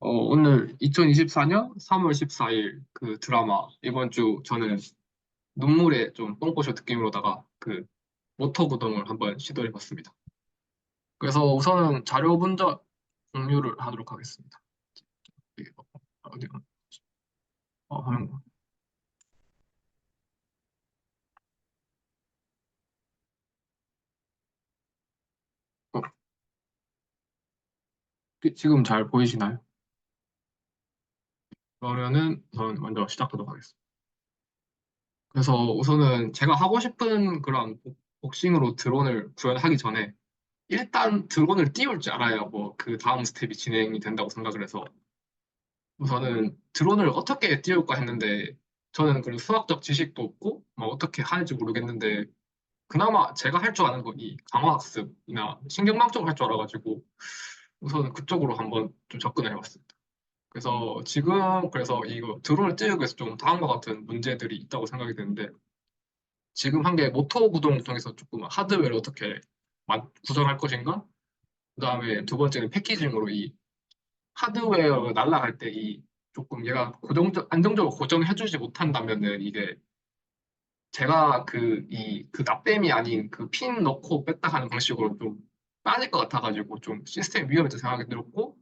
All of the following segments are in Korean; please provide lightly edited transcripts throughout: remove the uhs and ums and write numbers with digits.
오늘 2024년 3월 14일 그 드라마 이번 주 저는 눈물의 좀 똥꼬쇼 느낌으로다가 그 모터 구동을 한번 시도해 봤습니다. 그래서 우선은 자료 분석 공유를 하도록 하겠습니다. 이게 어디 화면 어, 지금 잘 보이시나요? 그러면은 우선 먼저 시작하도록 하겠습니다. 그래서 우선은 제가 하고 싶은 그런 복싱으로 드론을 구현하기 전에 일단 드론을 띄울 줄 알아야 뭐 그 다음 스텝이 진행이 된다고 생각을 해서 우선은 드론을 어떻게 띄울까 했는데 저는 그런 수학적 지식도 없고 뭐 어떻게 하는지 모르겠는데 그나마 제가 할 줄 아는 건 이 강화학습이나 신경망 쪽을 할 줄 알아가지고 우선은 그쪽으로 한번 좀 접근을 해봤습니다. 그래서 이거 드론을 띄우기 위해서 좀 다음과 같은 문제들이 있다고 생각이 드는데 지금 한 게 모터 구동을 통해서 조금 하드웨어를 어떻게 구성할 것인가? 그다음에 두 번째는 패키징으로 이 하드웨어가 날아갈 때 이 조금 얘가 안정적으로 고정해주지 못한다면은 이게 제가 그 납땜이 아닌 그 핀 넣고 뺐다 하는 방식으로 좀 빠질 것 같아가지고 좀 시스템 위험했다 생각이 들었고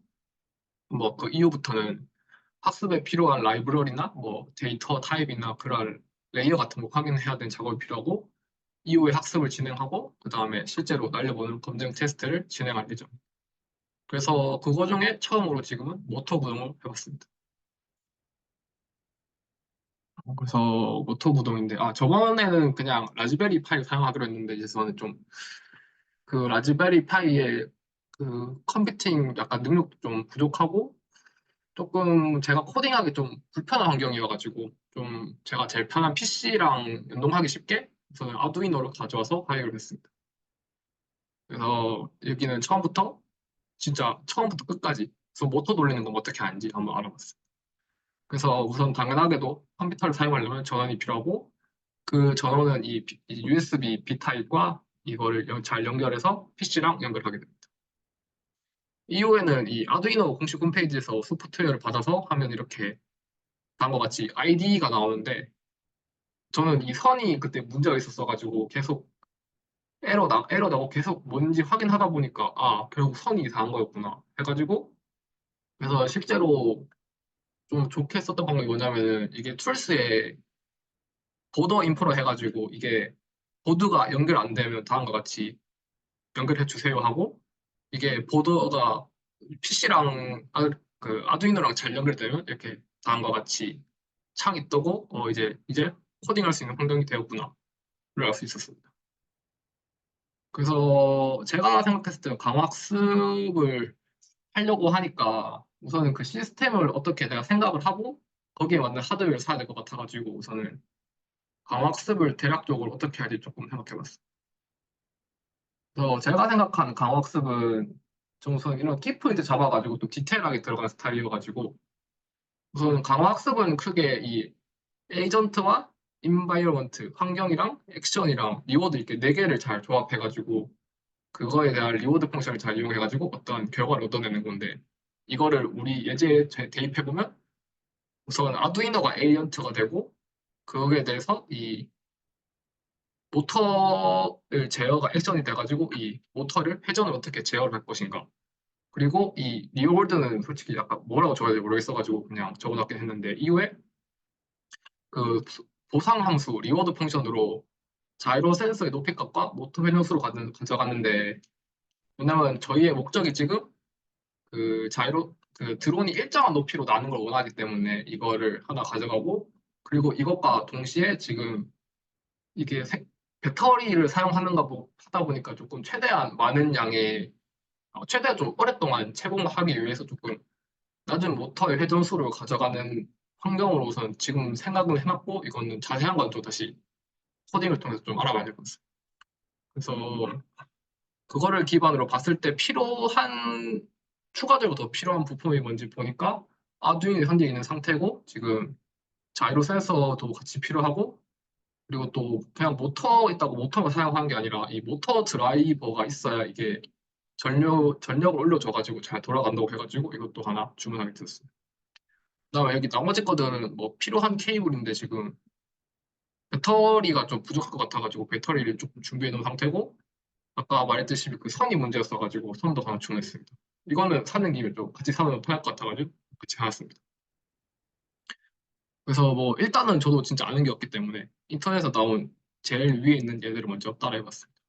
뭐 그 이후부터는 학습에 필요한 라이브러리나 뭐 데이터 타입이나 그런 레이어 같은 거 확인해야 되는 작업이 필요하고 이후에 학습을 진행하고 그 다음에 실제로 날려보는 검증 테스트를 진행할 예정. 그래서 그거 중에 처음으로 지금은 모터 구동을 해봤습니다. 그래서 모터 구동인데, 저번에는 그냥 라즈베리 파이 사용하기로 했는데, 이제 저는 좀 그 라즈베리 파이의 그 컴퓨팅 약간 능력도 좀 부족하고, 조금 제가 코딩하기 좀 불편한 환경이어가지고, 좀 제가 제일 편한 PC랑 연동하기 쉽게, 저는 아두이노를 가져와서 하기로 했습니다. 그래서 여기는 진짜 처음부터 끝까지, 그래서 모터 돌리는 건 어떻게 하는지 한번 알아봤어요. 그래서 우선 당연하게도 컴퓨터를 사용하려면 전원이 필요하고, 그 전원은 이 USB B 타입과 이거를 잘 연결해서 PC랑 연결하게 됩니다. 이후에는 이 아두이노 공식 홈페이지에서 소프트웨어를 받아서 하면 이렇게 다음과 같이 IDE가 나오는데 저는 이 선이 그때 문제가 있었어가지고 계속 에러 나고 계속 뭔지 확인하다 보니까 결국 선이 이상한 거였구나 해가지고 그래서 실제로 좀 좋게 썼던 방법이 뭐냐면은 이게 툴스에 보더 인프라 해가지고 이게 보드가 연결 안 되면 다음과 같이 연결해 주세요 하고 이게 보드가 PC랑 그 아두이노랑 잘 연결되면 이렇게 다음과 같이 창이 뜨고 이제 코딩할 수 있는 환경이 되었구나를 알 수 있었습니다. 그래서 제가 생각했을 때 강화학습을 하려고 하니까 우선은 그 시스템을 어떻게 내가 생각을 하고 거기에 맞는 하드웨어를 사야 될 것 같아가지고 우선은 강화학습을 대략적으로 어떻게 할지 조금 생각해봤어요. 그래서 제가 생각하는 강화학습은 좀 우선 이런 키포인트 잡아가지고 또 디테일하게 들어가는 스타일이어가지고 우선 강화학습은 크게 이 에이전트와 인바이러먼트, 환경이랑 액션이랑 리워드 이렇게 네 개를 잘 조합해가지고 그거에 대한 리워드 펑션을 잘 이용해가지고 어떤 결과를 얻어내는 건데 이거를 우리 예제에 대입해보면 우선 아두이노가 에이전트가 되고 거기에 대해서 이 모터를 제어가 액션이 돼가지고 이 모터를 회전을 어떻게 제어를 할 것인가 그리고 이 리워드는 솔직히 약간 뭐라고 적어야 될지 모르겠어가지고 그냥 적어놨긴 했는데 이후에 그 보상 함수 리워드 펑션으로 자이로 센서의 높이값과 모터 회전수로 가져갔는데 왜냐면 저희의 목적이 지금 그 드론이 일정한 높이로 나는 걸 원하기 때문에 이거를 하나 가져가고 그리고 이것과 동시에 지금 이게 배터리를 사용하는가 하다 보니까 조금 최대한 많은 양의 최대한 좀 오랫동안 채공하기 위해서 조금 낮은 모터의 회전수를 가져가는 환경으로 우선 지금 생각은 해놨고 이거는 자세한 건 또 다시 코딩을 통해서 좀 알아봐야 될 것 같습니다. 그래서 그거를 기반으로 봤을 때 추가적으로 더 필요한 부품이 뭔지 보니까 아두이노 현재 있는 상태고 지금 자이로 센서도 같이 필요하고 그리고 또 그냥 모터 있다고 모터만 사용하는 게 아니라 이 모터 드라이버가 있어야 이게 전력을 올려줘가지고 잘 돌아간다고 해가지고 이것도 하나 주문하게 됐어요. 그다음에 여기 나머지 것들은 뭐 필요한 케이블인데 지금 배터리가 좀 부족할 것 같아가지고 배터리를 조금 준비해 놓은 상태고 아까 말했듯이 그 선이 문제였어가지고 선도 하나 주문했습니다. 이거는 사는 김에 좀 같이 사면 편할 것 같아가지고 같이 사놨습니다. 그래서 뭐 일단은 저도 진짜 아는 게 없기 때문에 인터넷에서 나온 제일 위에 있는 얘들을 먼저 따라해봤습니다.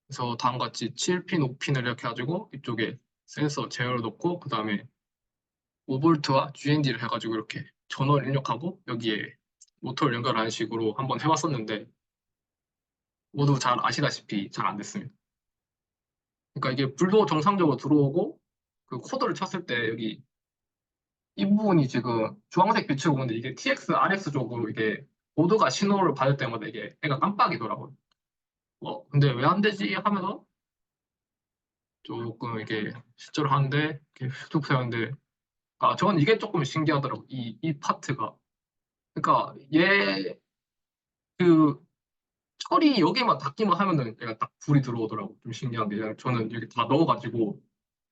그래서 다음과 같이 7핀, 5핀을 이렇게 해가지고 이쪽에 센서 제어를 놓고 그 다음에 5볼트와 GND를 해가지고 이렇게 전원을 입력하고 여기에 모터를 연결하는 식으로 한번 해봤었는데 모두 잘 아시다시피 잘 안 됐습니다. 그러니까 이게 불도 정상적으로 들어오고 그 코드를 쳤을 때 여기 이 부분이 지금 주황색 빛을 보는데 이게 TX, RX 쪽으로 이게 보드가 신호를 받을 때마다 이게 애가 깜빡이더라고요. 근데 왜 안 되지 하면서 조금 이게 실제로 하는데 이렇게 쭉 세우는데 저는 이게 조금 신기하더라고요. 이 파트가. 그러니까 얘 그 철이 여기만 닿기만 하면은 얘가 딱 불이 들어오더라고. 좀 신기한 게 저는 여기 다 넣어가지고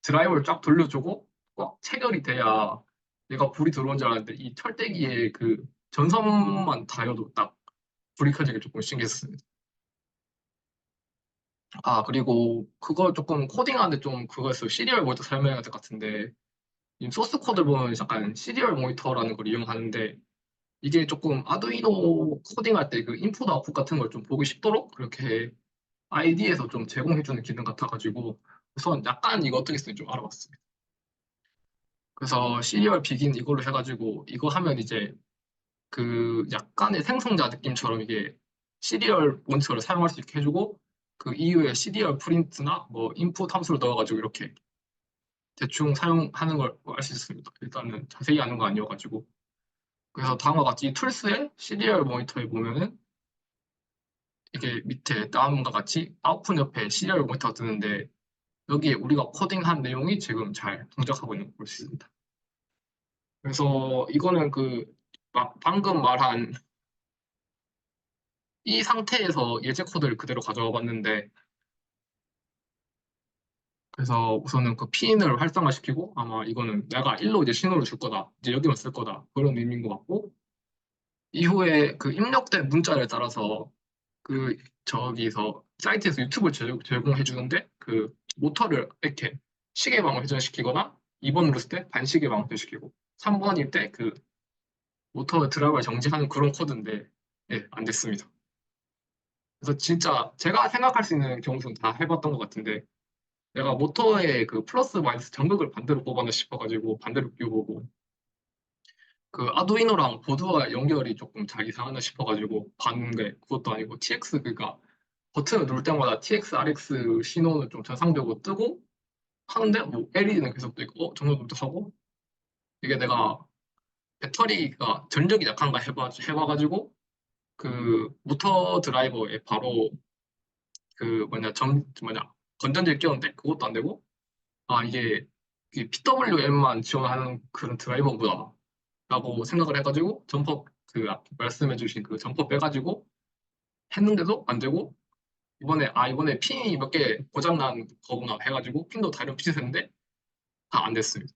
드라이버를 쫙 돌려주고 꽉 체결이 돼야 얘가 불이 들어온 줄 알았는데 이 철대기에 그 전선만 닿여도 딱 불이 켜지게 조금 신기했습니다. 그리고 그걸 조금 코딩하는데 좀 그거였어요. 시리얼 모니터 설명해야 될 것 같은데 이 소스 코드를 보면 약간 시리얼 모니터라는 걸 이용하는데 이게 조금 아두이노 코딩할 때 그 인풋 아웃풋 같은 걸 좀 보기 쉽도록 그렇게 ID에서 좀 제공해주는 기능 같아가지고 우선 약간 이거 어떻게 쓰는지 좀 알아봤습니다. 그래서 시리얼 비긴 이걸로 해가지고 이거 하면 이제 그 약간의 생성자 느낌처럼 이게 시리얼 모니터를 사용할 수 있게 해주고 그 이후에 시리얼 프린트나 뭐 인풋 함수를 넣어가지고 이렇게 대충 사용하는 걸 알 수 있습니다. 일단은 자세히 아는 거 아니어가지고 그래서 다음과 같이 이 툴스의 시리얼 모니터에 보면은 이게 밑에 다음과 같이 아웃풋 옆에 시리얼 모니터가 뜨는데 여기에 우리가 코딩한 내용이 지금 잘 동작하고 있는 걸 볼 수 있습니다. 그래서 이거는 방금 말한 이 상태에서 예제 코드를 그대로 가져와 봤는데 그래서 우선은 그 핀을 활성화시키고 아마 이거는 내가 일로 이제 신호를 줄 거다. 이제 여기만 쓸 거다. 그런 의미인 것 같고 이후에 그 입력된 문자를 따라서 그 저기서 사이트에서 유튜브를 제공해 주는데 그 모터를 이렇게 시계방을 회전시키거나 2번 눌렀을 때 반시계방을 회전시키고 3번일 때 그 모터 드라이버를 정지하는 그런 코드인데 예, 안 됐습니다. 그래서 진짜 제가 생각할 수 있는 경우는 다 해봤던 것 같은데 내가 모터에 그 플러스 마이너스 전극을 반대로 뽑았나 싶어가지고 반대로 끼워보고 그 아두이노랑 보드와 연결이 조금 잘 이상하나 싶어가지고 봤는데 그것도 아니고 TX 그러니까 버튼을 누를 때마다 TX, RX 신호는 좀 정상적으로 뜨고 하는데 뭐 LED는 계속 뜨고 정상적으로 하고 이게 내가 배터리가 전력이 약한가 해봐가지고 그 모터 드라이버에 바로 그 건전지를 끼웠는데 그것도 안 되고 이게 PWM만 지원하는 그런 드라이버구나 라고 생각을 해가지고 점퍼 아까 말씀해주신 그 점퍼 빼가지고 했는데도 안 되고 이번에 핀이 몇 개 고장난 거구나 해가지고 핀도 다른 핏이 샜는데 다 안 됐습니다.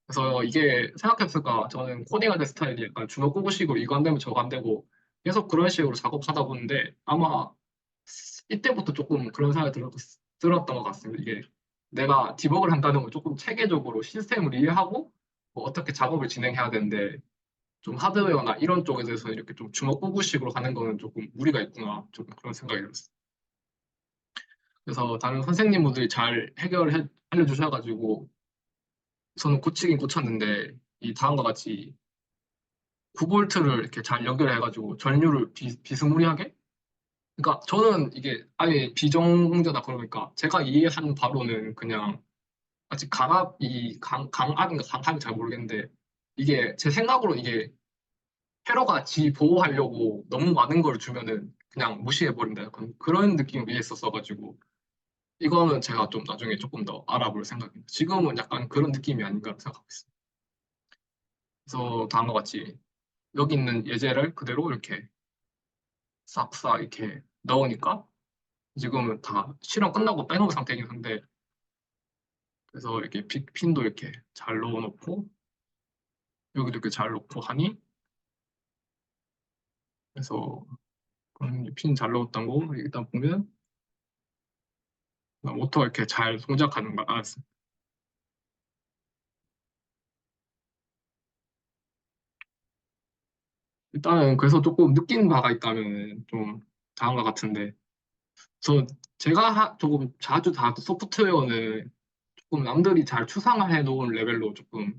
그래서 이게 생각해보니까 저는 코딩할 때 스타일이 약간 주먹구구식으로 이거 안 되면 저거 안 되고 계속 그런 식으로 작업하다 보는데 아마 이때부터 조금 그런 생각이 들었던 것 같습니다. 이게 내가 디버그를 한다는 건 조금 체계적으로 시스템을 이해하고 뭐 어떻게 작업을 진행해야 되는데 좀 하드웨어나 이런 쪽에 대해서 이렇게 좀 주먹구구식으로 하는 거는 조금 무리가 있구나 조금 그런 생각이 들었어요. 그래서 다른 선생님분들이 잘 알려주셔가지고 저는 고치긴 고쳤는데 이 다음과 같이 9볼트를 이렇게 잘 연결해가지고 전류를 비스무리하게 그러니까 저는 이게 아예 비정제다 그러니까 제가 이해한 바로는 그냥 아직 강압인가 강압인지 잘 모르겠는데 이게 제 생각으로 이게 테러가 지 보호하려고 너무 많은 걸 주면은 그냥 무시해버린다 약간 그런 느낌이 있었어가지고 이거는 제가 좀 나중에 조금 더 알아볼 생각입니다. 지금은 약간 그런 느낌이 아닌가 생각하고 있습니다. 그래서 다음과 같이 여기 있는 예제를 그대로 이렇게 싹싹 이렇게 넣으니까 지금은 다 실험 끝나고 빼놓은 상태이긴 한데, 그래서 이렇게 핀도 이렇게 잘 넣어놓고, 여기도 이렇게 잘 놓고 하니, 그래서 핀 잘 넣었던 거 일단 보면 모터가 이렇게 잘 동작하는 걸 알았어. 일단은 그래서 조금 느낀 바가 있다면 좀 다른 것 같은데, 저 제가 조금 자주 다룬 소프트웨어는 조금 남들이 잘 추상화해 놓은 레벨로 조금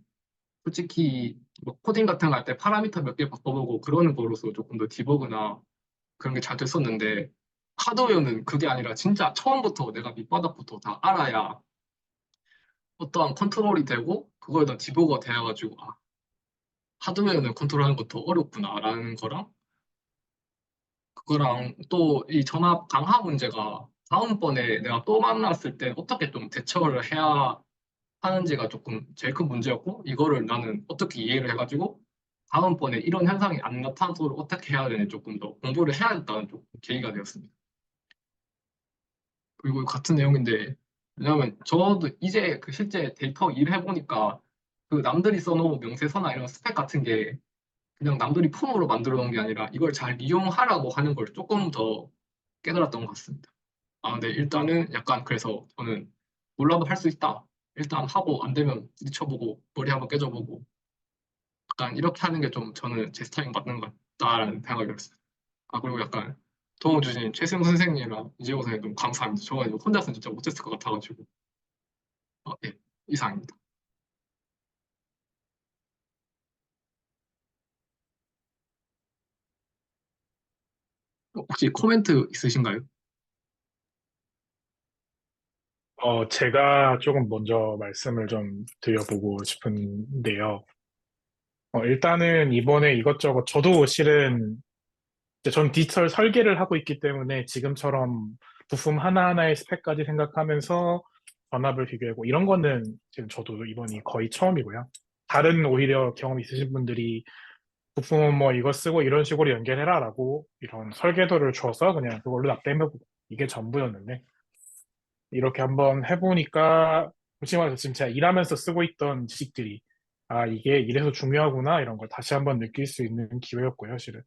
솔직히 뭐 코딩 같은 거 할 때 파라미터 몇 개 바꿔보고 그러는 거로서 조금 더 디버그나 그런 게 잘 됐었는데, 하드웨어는 그게 아니라 진짜 처음부터 내가 밑바닥부터 다 알아야 어떠한 컨트롤이 되고 그거에 대한 디버그가 되어가지고 하드웨어는 컨트롤하는 거 더 어렵구나라는 거랑, 그거랑 또 이 전압 강화 문제가 다음번에 내가 또 만났을 때 어떻게 좀 대처를 해야 하는지가 조금 제일 큰 문제였고, 이거를 나는 어떻게 이해를 해가지고 다음번에 이런 현상이 안 나타나도록 어떻게 해야 되는지 조금 더 공부를 해야겠다는 조금 계기가 되었습니다. 그리고 같은 내용인데, 왜냐하면 저도 이제 그 실제 데이터 일을 해보니까 그 남들이 써놓은 명세서나 이런 스펙 같은 게 그냥 남들이 폼으로 만들어 놓은 게 아니라 이걸 잘 이용하라고 하는 걸 조금 더 깨달았던 것 같습니다. 네, 일단은 약간 그래서 저는 몰라도 할 수 있다. 일단 하고 안 되면 부딪혀보고 머리 한번 깨져보고 약간 이렇게 하는 게 좀 저는 제 스타일 맞는 것 같다라는 생각이 들었어요. 그리고 약간 도움 주신 최승 선생님이랑 이재호 선생님 너무 감사합니다. 저가 이거 혼자서는 진짜 못했을 것 같아가지고. 예, 이상입니다. 혹시 코멘트 있으신가요? 제가 조금 먼저 말씀을 좀 드려보고 싶은데요. 일단은 이번에 이것저것, 저도 실은, 이제 전 디지털 설계를 하고 있기 때문에 지금처럼 부품 하나하나의 스펙까지 생각하면서 전압을 비교하고 이런 거는 지금 저도 이번이 거의 처음이고요. 다른 오히려 경험 있으신 분들이 부품은 뭐 이거 쓰고 이런 식으로 연결해라라고 이런 설계도를 줘서 그냥 그걸로 납땜해보고 이게 전부였는데 이렇게 한번 해보니까 솔직히 말해서 지금 제가 일하면서 쓰고 있던 지식들이 이게 이래서 중요하구나 이런 걸 다시 한번 느낄 수 있는 기회였고요, 실은.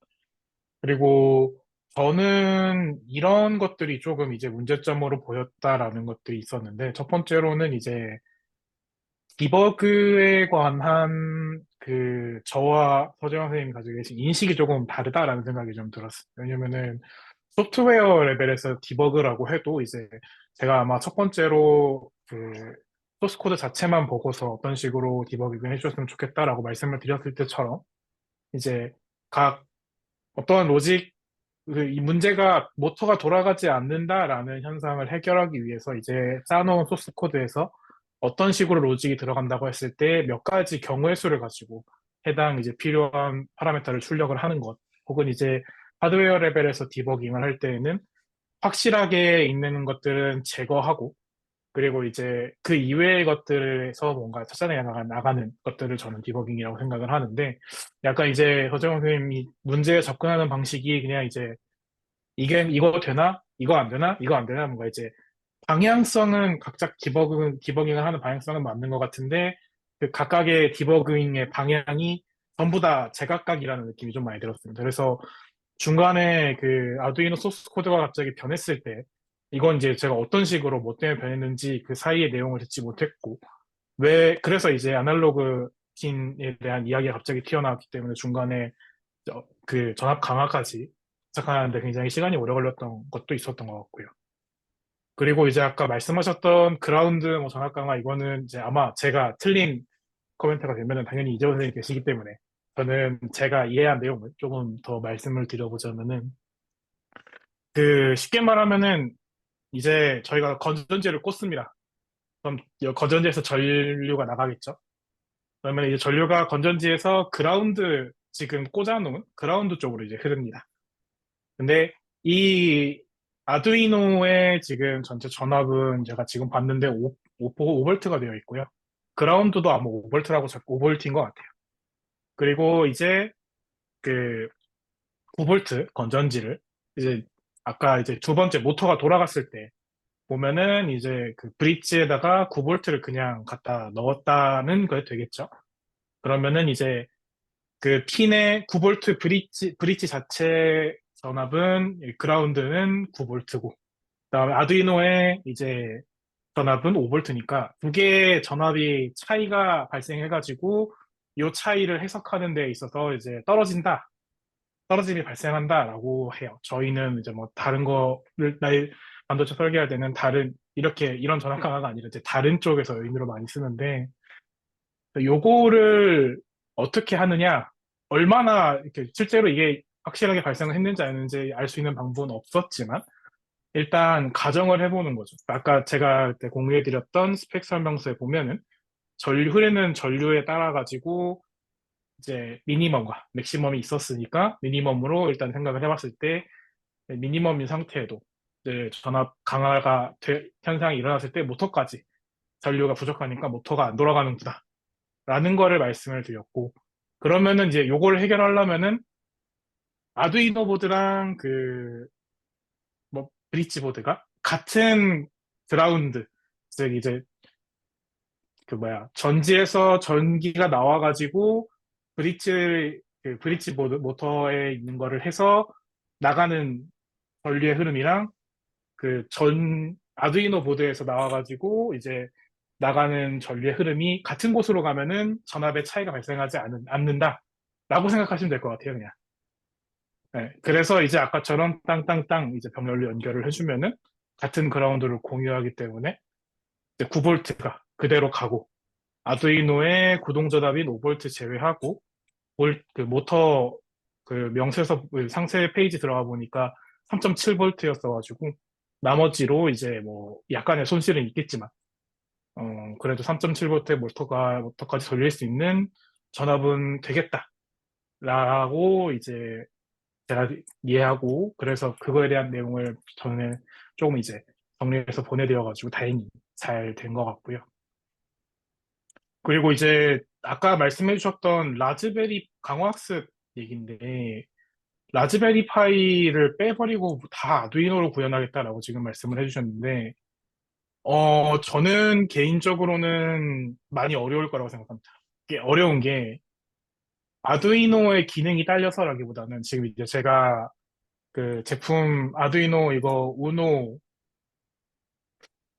그리고 저는 이런 것들이 조금 이제 문제점으로 보였다라는 것들이 있었는데 첫 번째로는 이제 디버그에 관한 그 저와 서재영 선생님이 가지고 계신 인식이 조금 다르다라는 생각이 좀 들었어요. 왜냐면은 소프트웨어 레벨에서 디버그라고 해도 이제 제가 아마 첫 번째로 그 소스 코드 자체만 보고서 어떤 식으로 디버깅을 해주셨으면 좋겠다라고 말씀을 드렸을 때처럼 이제 각 어떠한 로직 이 문제가 모터가 돌아가지 않는다라는 현상을 해결하기 위해서 이제 쌓아놓은 소스 코드에서 어떤 식으로 로직이 들어간다고 했을 때 몇 가지 경우의 수를 가지고 해당 이제 필요한 파라미터를 출력을 하는 것 혹은 이제 하드웨어 레벨에서 디버깅을 할 때에는 확실하게 있는 것들은 제거하고 그리고 이제 그 이외의 것들에서 뭔가 찾아내 나가는 것들을 저는 디버깅이라고 생각을 하는데 약간 이제 서정훈 선생님이 문제에 접근하는 방식이 그냥 이제 이게 이거 되나? 이거 안 되나? 이거 안 되나? 뭔가 이제 방향성은 각자 디버깅을 하는 방향성은 맞는 것 같은데 그 각각의 디버깅의 방향이 전부 다 제각각이라는 느낌이 좀 많이 들었습니다. 그래서 중간에 그 아두이노 소스 코드가 갑자기 변했을 때 이건 이제 제가 어떤 식으로 뭐 때문에 변했는지 그 사이의 내용을 듣지 못했고 그래서 이제 아날로그 핀에 대한 이야기가 갑자기 튀어나왔기 때문에 중간에 그 전압 강화까지 시작하는데 굉장히 시간이 오래 걸렸던 것도 있었던 것 같고요. 그리고 이제 아까 말씀하셨던 그라운드 뭐 전압 강화 이거는 이제 아마 제가 틀린 코멘트가 되면은 당연히 이재호 선생님 계시기 때문에 저는 제가 이해한 내용을 조금 더 말씀을 드려보자면은 그 쉽게 말하면은 이제 저희가 건전지를 꽂습니다. 그럼 이 건전지에서 전류가 나가겠죠. 그러면 이제 전류가 건전지에서 그라운드 지금 꽂아놓은 그라운드 쪽으로 이제 흐릅니다. 근데 이 아두이노의 지금 전체 전압은 제가 지금 봤는데 5볼트가 되어 있고요. 그라운드도 아마 5볼트라고 5볼트인 것 같아요. 그리고 이제 그 9볼트 건전지를 이제 아까 이제 두 번째 모터가 돌아갔을 때 보면은 이제 그 브릿지에다가 9볼트를 그냥 갖다 넣었다는 거에 되겠죠. 그러면은 이제 그 핀의 9볼트 브릿지 자체 전압은 그라운드는 9볼트고 그다음에 아두이노의 이제 전압은 5볼트니까 두 개의 전압이 차이가 발생해가지고 이 차이를 해석하는 데 있어서 이제 떨어짐이 발생한다라고 해요. 저희는 이제 뭐 다른 거를 날 반도체 설계할 때는 다른 이렇게 이런 전압 강화가 아니라 이제 다른 쪽에서 의미로 많이 쓰는데 요거를 어떻게 하느냐, 얼마나 이렇게 실제로 이게 확실하게 발생을 했는지 아닌지 알 수 있는 방법은 없었지만 일단 가정을 해보는 거죠. 아까 제가 그때 공유해드렸던 스펙 설명서에 보면은 흐르는 전류에 따라 가지고 이제 미니멈과 맥시멈이 있었으니까 미니멈으로 일단 생각을 해봤을 때 미니멈인 상태에도 이제 전압 강화가 현상이 일어났을 때 모터까지 전류가 부족하니까 모터가 안 돌아가는구나 라는 거를 말씀을 드렸고 그러면은 이제 요거를 해결하려면은 아두이노 보드랑 그 뭐 브릿지 보드가 같은 그라운드 즉 이제 그 뭐야 전지에서 전기가 나와가지고 브릿지 보드 모터에 있는 거를 해서 나가는 전류의 흐름이랑 그 아두이노 보드에서 나와가지고 이제 나가는 전류의 흐름이 같은 곳으로 가면은 전압의 차이가 발생하지 않는다라고 생각하시면 될 것 같아요, 그냥. 네, 그래서 이제 아까처럼 땅땅땅 이제 병렬로 연결을 해주면은 같은 그라운드를 공유하기 때문에 이제 9볼트가 그대로 가고 아두이노의 구동전압인 5볼트 제외하고 그 모터 그 명세서 그 상세 페이지 들어가 보니까 3.7볼트였어가지고 나머지로 이제 뭐 약간의 손실은 있겠지만 그래도 3.7볼트의 모터까지 돌릴 수 있는 전압은 되겠다라고 이제 제가 이해하고 그래서 그거에 대한 내용을 저는 조금 이제 정리해서 보내드려가지고 다행히 잘 된 것 같고요. 그리고 이제 아까 말씀해 주셨던 라즈베리 강화학습 얘기인데 라즈베리 파이를 빼버리고 다 아두이노로 구현하겠다라고 지금 말씀을 해주셨는데 저는 개인적으로는 많이 어려울 거라고 생각합니다. 이게 어려운 게 아두이노의 기능이 딸려서라기보다는 지금 이제 제가 그 제품 아두이노 이거 우노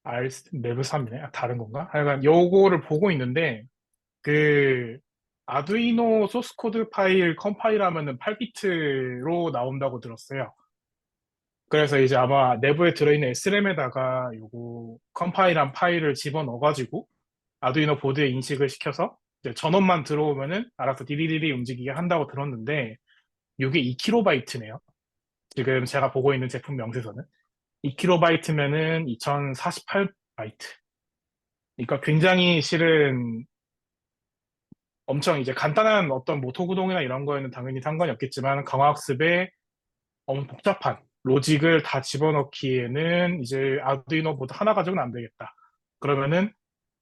R 내부 3이네. 아, 다른 건가? 하여간 요거를 보고 있는데 그 아두이노 소스 코드 파일 컴파일하면은 8비트로 나온다고 들었어요. 그래서 이제 아마 내부에 들어있는 SRAM에다가 요거 컴파일한 파일을 집어넣어가지고 아두이노 보드에 인식을 시켜서 이제 전원만 들어오면은 알아서 디디디디 움직이게 한다고 들었는데 이게 2kB네요. 지금 제가 보고 있는 제품 명세서는 2kB면은 2048바이트. 그러니까 굉장히 실은 엄청 이제 간단한 어떤 모토 구동이나 이런 거에는 당연히 상관이 없겠지만 강화학습에 엄청 복잡한 로직을 다 집어넣기에는 이제 아두이노 보드 하나 가지고는 안 되겠다. 그러면은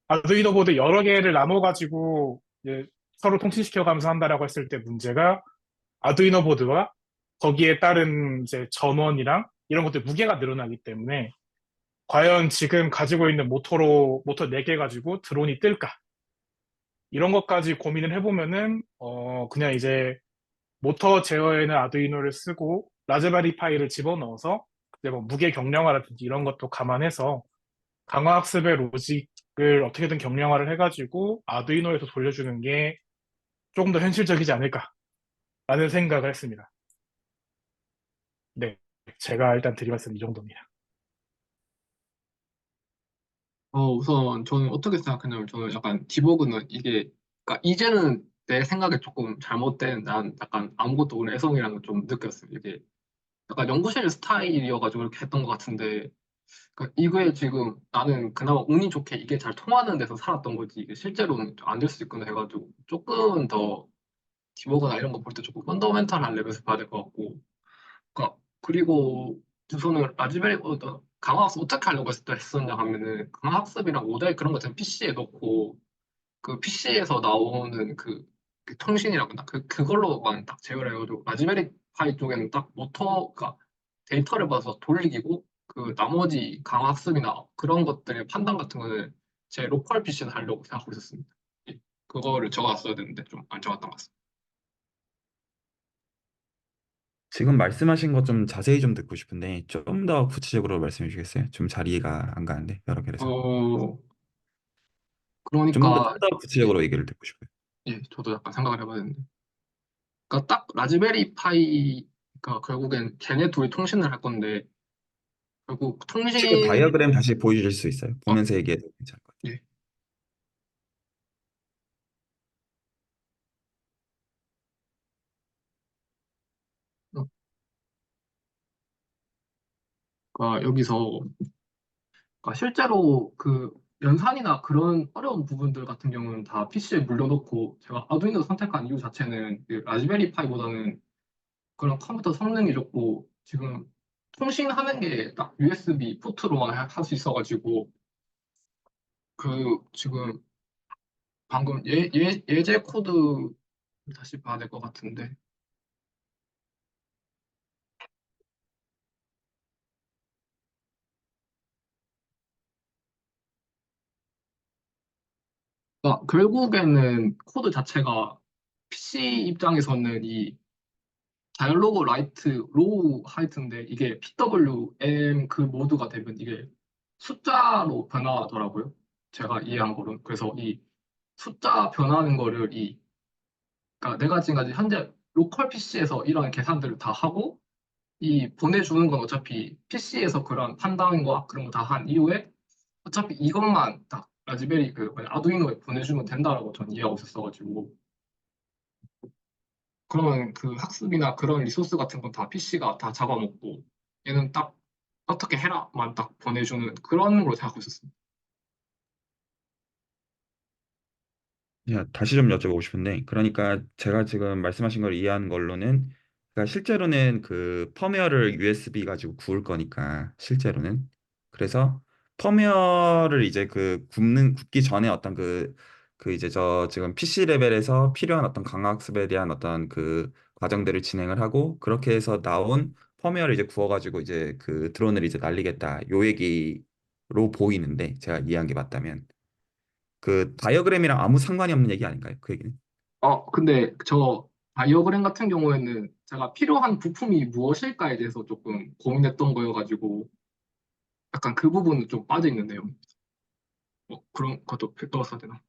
아두이노 보드 여러 개를 나눠가지고 이제 서로 통신시켜가면서 한다라고 했을 때 문제가 아두이노 보드와 거기에 따른 이제 전원이랑 이런 것들 무게가 늘어나기 때문에 과연 지금 가지고 있는 모터 4개 가지고 드론이 뜰까? 이런 것까지 고민을 해보면은 그냥 이제 모터 제어에는 아두이노를 쓰고 라즈베리 파이를 집어넣어서 이제 뭐 무게 경량화라든지 이런 것도 감안해서 강화학습의 로직을 어떻게든 경량화를 해가지고 아두이노에서 돌려주는 게 조금 더 현실적이지 않을까라는 생각을 했습니다. 네, 제가 일단 드릴 말씀 이 정도입니다. 우선 저는 어떻게 생각하냐면 저는 약간 디버그는 이게 그러니까 이제는 내 생각에 조금 잘못된 난 약간 아무것도 모르는 애송이라는 걸 좀 느꼈어요. 이게 약간 연구실 스타일이어가지고 이렇게 했던 것 같은데 그러니까 이거에 지금 나는 그나마 운이 좋게 이게 잘 통하는 데서 살았던 거지 이게 실제로는 안 될 수 있구나 해가지고 조금 더 디버그나 이런 거 볼 때 조금 펀더멘탈한 레벨에서 봐야 될 것 같고 그러니까 그리고 우선은 라즈베리 강화학습 어떻게 하려고 했었냐 하면은 강화학습이랑 모델 그런 거 있잖아 PC에 넣고 그 PC에서 나오는 그 통신이라고 나 그걸로만 딱 제어를 해가지고 라즈베리 파이 쪽에는 딱 모터가 데이터를 받아서 돌리고 그 나머지 강학습이나 그런 것들의 판단 같은 거는 제 로컬 PC에서 하려고 생각하고 있었습니다. 예, 그거를 적어놨어야 되는데 좀 안 적었던 것 같습니다. 지금 말씀하신 것 좀 자세히 좀 듣고 싶은데 좀 더 구체적으로 말씀해 주시겠어요? 좀 잘 이해가 안 가는데 여러 개라서 어, 좀 더 그러니까 좀 더 예, 구체적으로 얘기를 듣고 싶어요. 예, 저도 약간 생각을 해봤는데, 그러니까 딱 라즈베리 파이가 결국엔 걔네 둘이 통신을 할 건데 결국 혹시 그 통신 다이어그램 다시 보여주실 수 있어요? 아, 보면서 얘기해도 괜찮을 것 같아요. 예. 어, 그러니까 여기서 그러니까 실제로 그 연산이나 그런 어려운 부분들 같은 경우는 다 PC에 물려놓고 제가 아두이노 선택한 이유 자체는 그 라즈베리 파이보다는 그런 컴퓨터 성능이 좋고 지금 통신하는 게 딱 USB 포트로만 할 수 있어가지고 그 지금 방금 예제 코드 다시 봐야 될 것 같은데 그러니까 결국에는 코드 자체가 PC 입장에서는 이 다이얼로그 라이트 로우 하이트인데 이게 PWM 그 모드가 되면 이게 숫자로 변화하더라고요. 제가 이해한 거는. 그래서 이 숫자 변하는 거를 그러니까 내가 지금까지 현재 로컬 PC에서 이런 계산들을 다 하고 이 보내주는 건 어차피 PC에서 그런 판단과 그런 거 다 한 이후에 어차피 이것만 딱 라즈베리 그 뭐냐, 아두이노에 보내주면 된다라고 전 이해하고 있었어가지고 그러면 그 학습이나 그런 리소스 같은 건 다 PC가 다 잡아먹고 얘는 딱 어떻게 해라만 딱 보내주는 그런 걸로 생각하고 있었습니다. 야, 다시 좀 여쭤보고 싶은데, 그러니까 제가 지금 말씀하신 걸 이해한 걸로는, 그러니까 실제로는 그 펌웨어를 USB 가지고 구울 거니까, 실제로는. 그래서 펌웨어를 이제 그 굽기 전에 어떤 그 이제 저 지금 PC 레벨에서 필요한 어떤 강화학습에 대한 어떤 그 과정들을 진행을 하고, 그렇게 해서 나온 펌웨어를 이제 구워가지고 이제 그 드론을 이제 날리겠다. 요 얘기로 보이는데, 제가 이해한 게 맞다면. 그 다이어그램이랑 아무 상관이 없는 얘기 아닌가요? 그 얘기는? 근데 저 다이어그램 같은 경우에는 제가 필요한 부품이 무엇일까에 대해서 조금 고민했던 거여가지고 약간 그 부분은 좀 빠져 있는 내용. 그런 것도 떠왔어야 되나?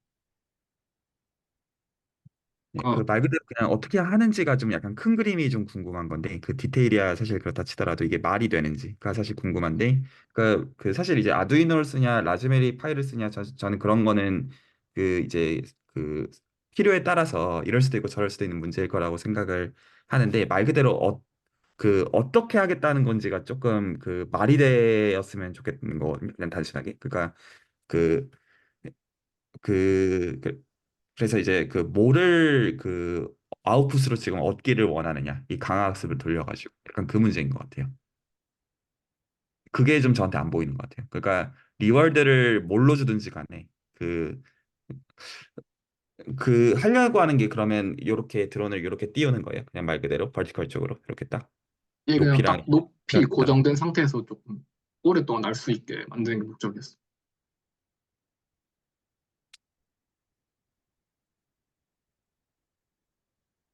예, 그 어, 말 그대로 그냥 어떻게 하는지가 좀 약간 큰 그림이 좀 궁금한 건데 그 디테일이야 사실 그렇다 치더라도 이게 말이 되는지가 사실 궁금한데 그 사실 이제 아두이노를 쓰냐 라즈베리 파이를 쓰냐 저는 그런 거는 그 이제 그 필요에 따라서 이럴 수도 있고 저럴 수도 있는 문제일 거라고 생각을 하는데 말 그대로 그 어떻게 하겠다는 건지가 조금 그 말이 되었으면 좋겠는 거 그냥 단순하게 그러니까 그 그래서 이제 그 뭐를 그 아웃풋으로 지금 얻기를 원하느냐 이 강화학습을 돌려가지고 약간 그 문제인 것 같아요. 그게 좀 저한테 안 보이는 것 같아요. 그러니까 리워드를 뭘로 주든지 간에 그 하려고 하는 게 그러면 이렇게 드론을 이렇게 띄우는 거예요. 그냥 말 그대로 버티컬 쪽으로 이렇게 딱 이게 그냥 높이랑 딱 높이 딱 고정된 상태에서 조금 오랫동안 날 수 있게 만드는 게 목적이었어.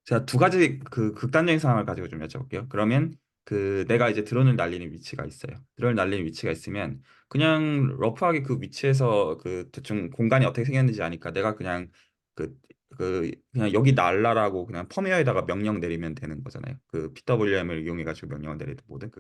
제가 두 가지 그 극단적인 상황을 가지고 좀 여쭤볼게요. 그러면 그 내가 이제 드론을 날리는 위치가 있어요. 드론을 날리는 위치가 있으면 그냥 러프하게 그 위치에서 그 대충 공간이 어떻게 생겼는지 아니까 내가 그냥 그냥 여기 날라라고 그냥 펌웨어에다가 명령 내리면 되는 거잖아요. 그 PWM을 이용해 가지고 명령을 내리든 뭐든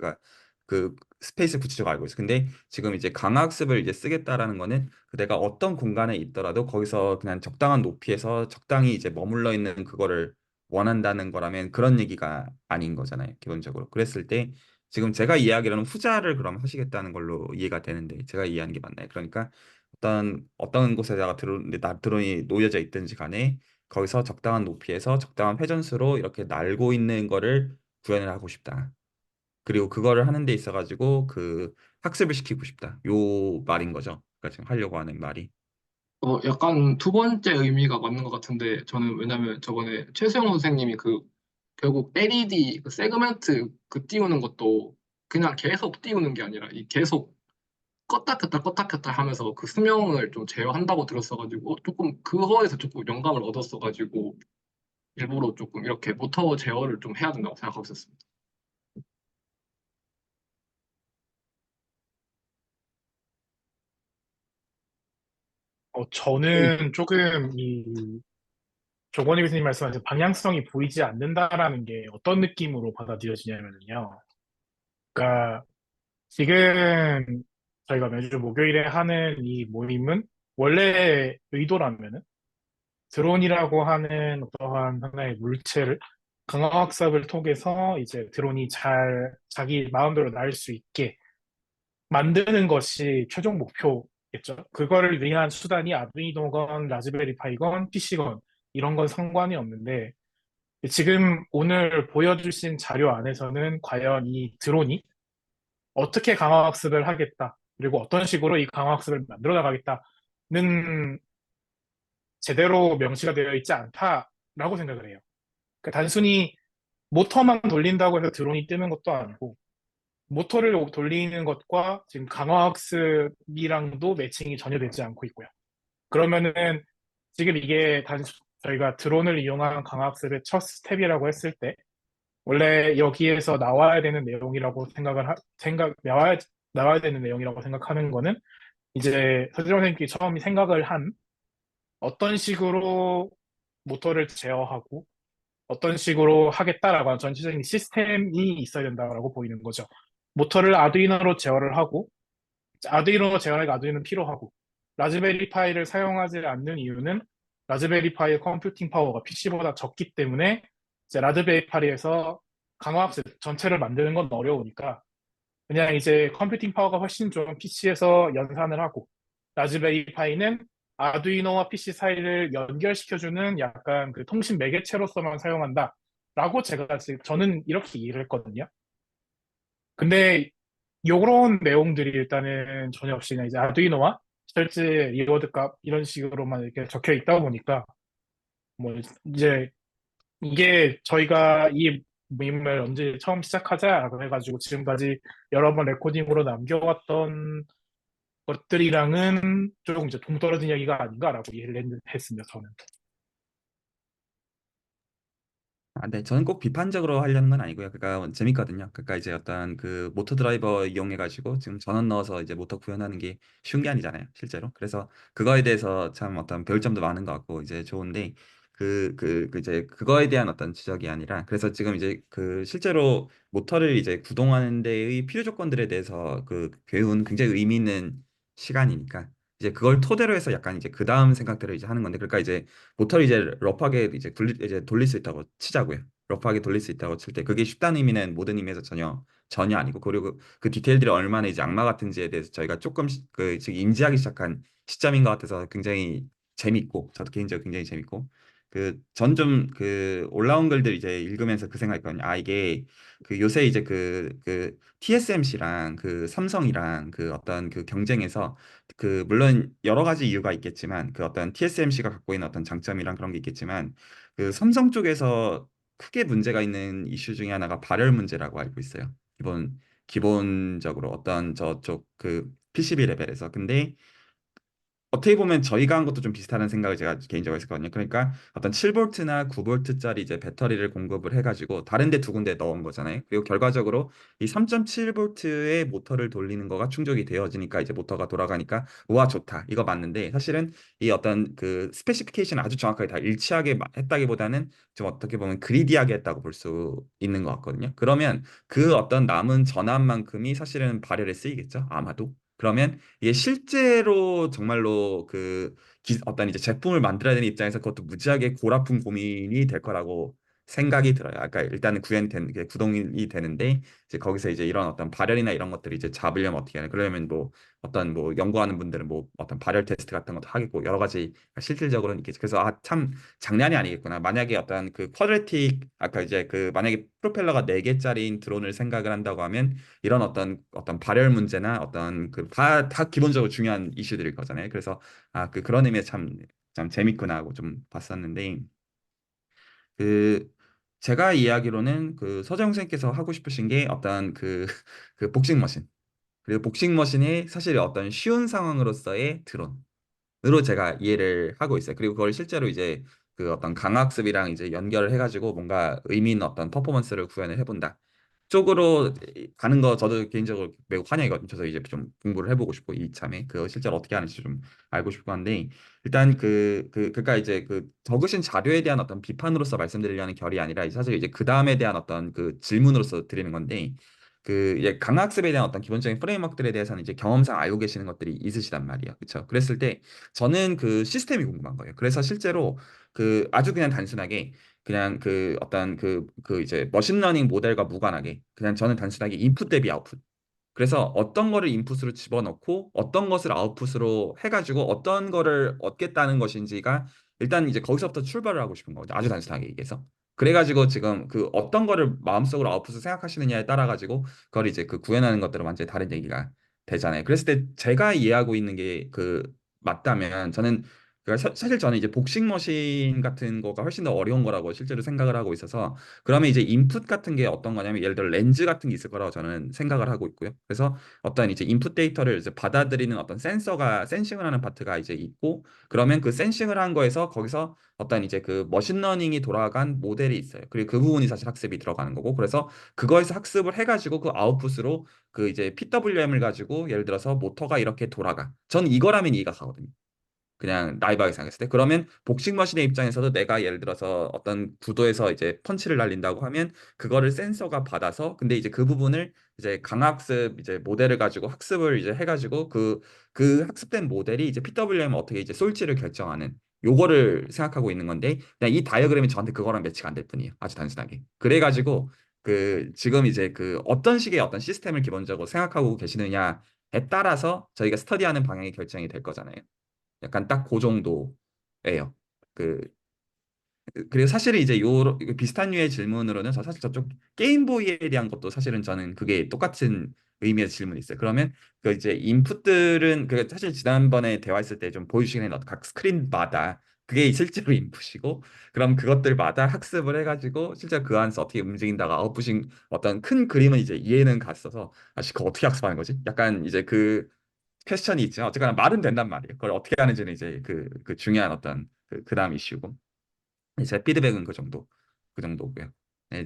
그 스페이스 구치적 알고 있어. 근데 지금 이제 강학습을 이제 쓰겠다라는 거는 그 내가 어떤 공간에 있더라도 거기서 그냥 적당한 높이에서 적당히 이제 머물러 있는 그거를 원한다는 거라면 그런 얘기가 아닌 거잖아요, 기본적으로. 그랬을 때 지금 제가 이야기하는 후자를 그럼 하시겠다는 걸로 이해가 되는데 제가 이해하는 게 맞나요? 그러니까 어떤 곳에다가 드론이 놓여져 있든지 간에 거기서 적당한 높이에서 적당한 회전수로 이렇게 날고 있는 거를 구현을 하고 싶다. 그리고 그거를 하는 데 있어가지고 그 학습을 시키고 싶다. 요 말인 거죠. 그러니까 지금 하려고 하는 말이. 약간 두 번째 의미가 맞는 것 같은데 저는 왜냐면 저번에 최수영 선생님이 그 결국 LED 그 세그멘트 그 띄우는 것도 그냥 계속 띄우는 게 아니라 이 계속 껐다 켰다 껐다 켰다 하면서 그 수명을 좀 제어한다고 들었어가지고 조금 그거에서 조금 영감을 얻었어가지고 일부러 조금 이렇게 모터 제어를 좀 해야 된다고 생각하고 있었습니다. 저는 조금 이 조건희 교수님 말씀하신 방향성이 보이지 않는다라는 게 어떤 느낌으로 받아들여지냐면요. 그러니까 지금 저희가 매주 목요일에 하는 이 모임은 원래 의도라면은 드론이라고 하는 어떠한 하나의 물체를 강화학습을 통해서 이제 드론이 잘 자기 마음대로 날 수 있게 만드는 것이 최종 목표겠죠. 그거를 위한 수단이 아두이노건 라즈베리 파이건 PC건 이런 건 상관이 없는데 지금 오늘 보여주신 자료 안에서는 과연 이 드론이 어떻게 강화학습을 하겠다, 그리고 어떤 식으로 이 강화학습을 만들어 나가겠다는 제대로 명시가 되어 있지 않다라고 생각을 해요. 그러니까 단순히 모터만 돌린다고 해서 드론이 뜨는 것도 아니고, 모터를 돌리는 것과 지금 강화학습이랑도 매칭이 전혀 되지 않고 있고요. 그러면은 지금 이게 저희가 드론을 이용한 강화학습의 첫 스텝이라고 했을 때, 원래 여기에서 나와야 되는 내용이라고 나와야 되는 내용이라고 생각하는 거는 이제 서지원 선생님께 처음 생각을 한 어떤 식으로 모터를 제어하고 어떤 식으로 하겠다라고 하는 전체적인 시스템이 있어야 된다고 보이는 거죠. 모터를 아두이노로 제어를 하고, 아두이노 제어하기가 아두이노는 필요하고, 라즈베리 파이를 사용하지 않는 이유는 라즈베리 파이의 컴퓨팅 파워가 PC보다 적기 때문에 이제 라즈베리 파이에서 강화학습 전체를 만드는 건 어려우니까 그냥 이제 컴퓨팅 파워가 훨씬 좋은 PC에서 연산을 하고, 라즈베리 파이는 아두이노와 PC 사이를 연결시켜주는 약간 그 통신 매개체로서만 사용한다. 라고 저는 이렇게 이해를 했거든요. 근데 요런 내용들이 일단은 전혀 없이 그냥 이제 아두이노와 실제 리워드 값 이런 식으로만 이렇게 적혀 있다 보니까 뭐 이제 이게 저희가 이 모임을 언제 처음 시작하자라고 해가지고 지금까지 여러 번 레코딩으로 남겨왔던 것들이랑은 조금 이제 동떨어진 이야기가 아닌가라고 이해를 했습니다, 저는. 아, 네, 저는 꼭 비판적으로 하려는 건 아니고요. 그러니까 재밌거든요. 그러니까 이제 어떤 그 모터 드라이버 이용해가지고 지금 전원 넣어서 이제 모터 구현하는 게 쉬운 게 아니잖아요, 실제로. 그래서 그거에 대해서 참 어떤 배울 점도 많은 것 같고 이제 좋은데 그 이제 그거에 대한 어떤 지적이 아니라 그래서 지금 이제 그 실제로 모터를 이제 구동하는 데의 필요 조건들에 대해서 그 배운 굉장히 의미 있는 시간이니까 이제 그걸 토대로 해서 약간 이제 그 다음 생각들을 이제 하는 건데 그러니까 이제 모터를 이제 러프하게 이제 돌릴 수 있다고 치자고요. 러프하게 돌릴 수 있다고 칠 때 그게 쉽다는 의미는 모든 의미에서 전혀 아니고 그리고 그 디테일들이 얼마나 이제 악마 같은지에 대해서 저희가 조금 그 지금 인지하기 시작한 시점인 것 같아서 굉장히 재밌고 저도 개인적으로 굉장히 재밌고 그 전 좀 그 올라온 글들 이제 읽으면서 그 생각했거든요. 아 이게 그 요새 이제 그 TSMC랑 그 삼성이랑 그 어떤 그 경쟁에서 그 물론 여러 가지 이유가 있겠지만 그 어떤 TSMC가 갖고 있는 어떤 장점이랑 그런 게 있겠지만 그 삼성 쪽에서 크게 문제가 있는 이슈 중에 하나가 발열 문제라고 알고 있어요. 기본적으로 어떤 저쪽 그 PCB 레벨에서. 근데 어떻게 보면 저희가 한 것도 좀 비슷하다는 생각을 제가 개인적으로 했었거든요. 그러니까 어떤 7볼트나 9볼트짜리 이제 배터리를 공급을 해가지고 다른 데 두 군데 넣은 거잖아요. 그리고 결과적으로 이 3.7볼트의 모터를 돌리는 거가 충족이 되어지니까 이제 모터가 돌아가니까 우와 좋다. 이거 맞는데 사실은 이 어떤 그 스페시피케이션 아주 정확하게 다 일치하게 했다기보다는 좀 어떻게 보면 그리디하게 했다고 볼 수 있는 것 같거든요. 그러면 그 어떤 남은 전압만큼이 사실은 발열에 쓰이겠죠. 아마도. 그러면 이게 실제로 정말로 그 어떤 이제 제품을 만들어야 되는 입장에서 그것도 무지하게 골아픈 고민이 될 거라고 생각이 들어요. 아까 일단은 이게 구동이 되는데 이제 거기서 이제 이런 어떤 발열이나 이런 것들을 이제 잡으려면 어떻게 하냐. 그러려면 뭐 어떤 뭐 연구하는 분들은 뭐 어떤 발열 테스트 같은 것도 하겠고 여러 가지 실질적으로는 있겠죠. 그래서 아 참 장난이 아니겠구나. 만약에 어떤 그 쿼드레틱 아까 이제 그 만약에 프로펠러가 4개짜리인 드론을 생각을 한다고 하면 이런 어떤 발열 문제나 어떤 그 다 기본적으로 중요한 이슈들일 거잖아요. 그래서 아 그 그런 의미에서 참 재밌구나 하고 좀 봤었는데 그 제가 이야기로는 그 서정 선생님께서 하고 싶으신 게 어떤 그, 그 복싱 머신. 그리고 복싱 머신이 사실 어떤 쉬운 상황으로서의 드론으로 제가 이해를 하고 있어요. 그리고 그걸 실제로 이제 그 어떤 강학습이랑 이제 연결을 해가지고 뭔가 의미 있는 어떤 퍼포먼스를 구현을 해본다. 쪽으로 가는 거 저도 개인적으로 매우 환영이거든요. 저도 이제 좀 공부를 해보고 싶고 이참에 그거 실제로 어떻게 하는지 좀 알고 싶고 한데 일단 그니까 이제 그 적으신 자료에 대한 어떤 비판으로서 말씀드리려는 결이 아니라 사실 이제 그 다음에 대한 어떤 그 질문으로서 드리는 건데 그 이제 강학습에 대한 어떤 기본적인 프레임워크들에 대해서는 이제 경험상 알고 계시는 것들이 있으시단 말이에요. 그렇죠? 그랬을 때 저는 그 시스템이 궁금한 거예요. 그래서 실제로 그 아주 그냥 단순하게 그냥 그 어떤 그 이제 머신러닝 모델과 무관하게 그냥 저는 단순하게 인풋 대비 아웃풋. 그래서 어떤 거를 인풋으로 집어넣고 어떤 것을 아웃풋으로 해가지고 어떤 거를 얻겠다는 것인지가 일단 이제 거기서부터 출발을 하고 싶은 거죠. 아주 단순하게 얘기해서. 그래가지고 지금 그 어떤 거를 마음속으로 아웃풋을 생각하시느냐에 따라 가지고 그걸 이제 그 구현하는 것들은 완전히 다른 얘기가 되잖아요. 그랬을 때 제가 이해하고 있는 게 그 맞다면 저는 그러니까 사실 저는 이제 복싱 머신 같은 거가 훨씬 더 어려운 거라고 실제로 생각을 하고 있어서 그러면 이제 인풋 같은 게 어떤 거냐면 예를 들어 렌즈 같은 게 있을 거라고 저는 생각을 하고 있고요. 그래서 어떤 이제 인풋 데이터를 이제 받아들이는 어떤 센서가 센싱을 하는 파트가 이제 있고 그러면 그 센싱을 한 거에서 거기서 어떤 이제 그 머신러닝이 돌아간 모델이 있어요. 그리고 그 부분이 사실 학습이 들어가는 거고 그래서 그거에서 학습을 해가지고 그 아웃풋으로 그 이제 PWM을 가지고 예를 들어서 모터가 이렇게 돌아가. 저는 이거라면 이해가 가거든요. 그냥 나이브하게 생각했을 때 그러면 복싱머신의 입장에서도 내가 예를 들어서 어떤 구도에서 이제 펀치를 날린다고 하면 그거를 센서가 받아서 근데 이제 그 부분을 이제 강학습 이제 모델을 가지고 학습을 이제 해가지고 그 학습된 모델이 이제 PWM 어떻게 이제 쏠지를 결정하는 요거를 생각하고 있는 건데 그냥 이 다이어그램이 저한테 그거랑 매치가 안 될 뿐이에요. 아주 단순하게. 그래가지고 그 지금 이제 그 어떤 식의 어떤 시스템을 기본적으로 생각하고 계시느냐에 따라서 저희가 스터디하는 방향이 결정이 될 거잖아요. 약간 딱 그 정도예요. 그 그리고 사실은 이제 요 비슷한 류의 질문으로는 사실 저쪽 게임보이에 대한 것도 사실은 저는 그게 똑같은 의미의 질문이 있어요. 그러면 그 이제 인풋들은 그 사실 지난번에 대화했을 때 좀 보여주시긴 했는데 각 스크린마다 그게 실제로 인풋이고 그럼 그것들마다 학습을 해가지고 실제 그 안에서 어떻게 움직인다가 아웃풋인 어떤 큰 그림은 이제 이해는 갔어서 아씨 그거 어떻게 학습하는 거지? 약간 이제 그 퀘스천이 있지만 어쨌거나 말은 된단 말이에요. 그걸 어떻게 하는지는 이제 그 중요한 어떤 그 다음 이슈고 제 피드백은 그 정도 그 정도고요. 네,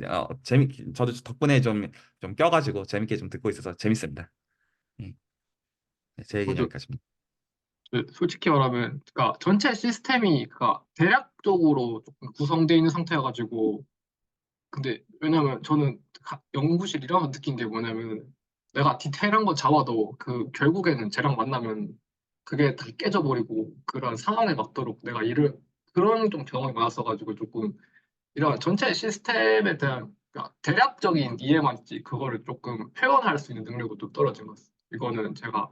저도 덕분에 좀 껴가지고 재밌게 좀 듣고 있어서 재밌습니다. 네, 제 얘기는 저도 여기까지입니다. 솔직히 말하면, 그러니까 전체 시스템이 그러니까 대략적으로 조금 구성되어 있는 상태여가지고, 근데 왜냐면 저는 연구실 일하면 느낀 게 뭐냐면, 내가 디테일한 거 잡아도 그 결국에는 쟤랑 만나면 그게 다 깨져버리고 그런 상황에 맞도록 내가 일을 그런 좀 경험이 많았어가지고 조금 이런 전체 시스템에 대한 그러니까 대략적인 이해만 있지 그거를 조금 표현할 수 있는 능력이 좀 떨어진 것 같습니다. 이거는 제가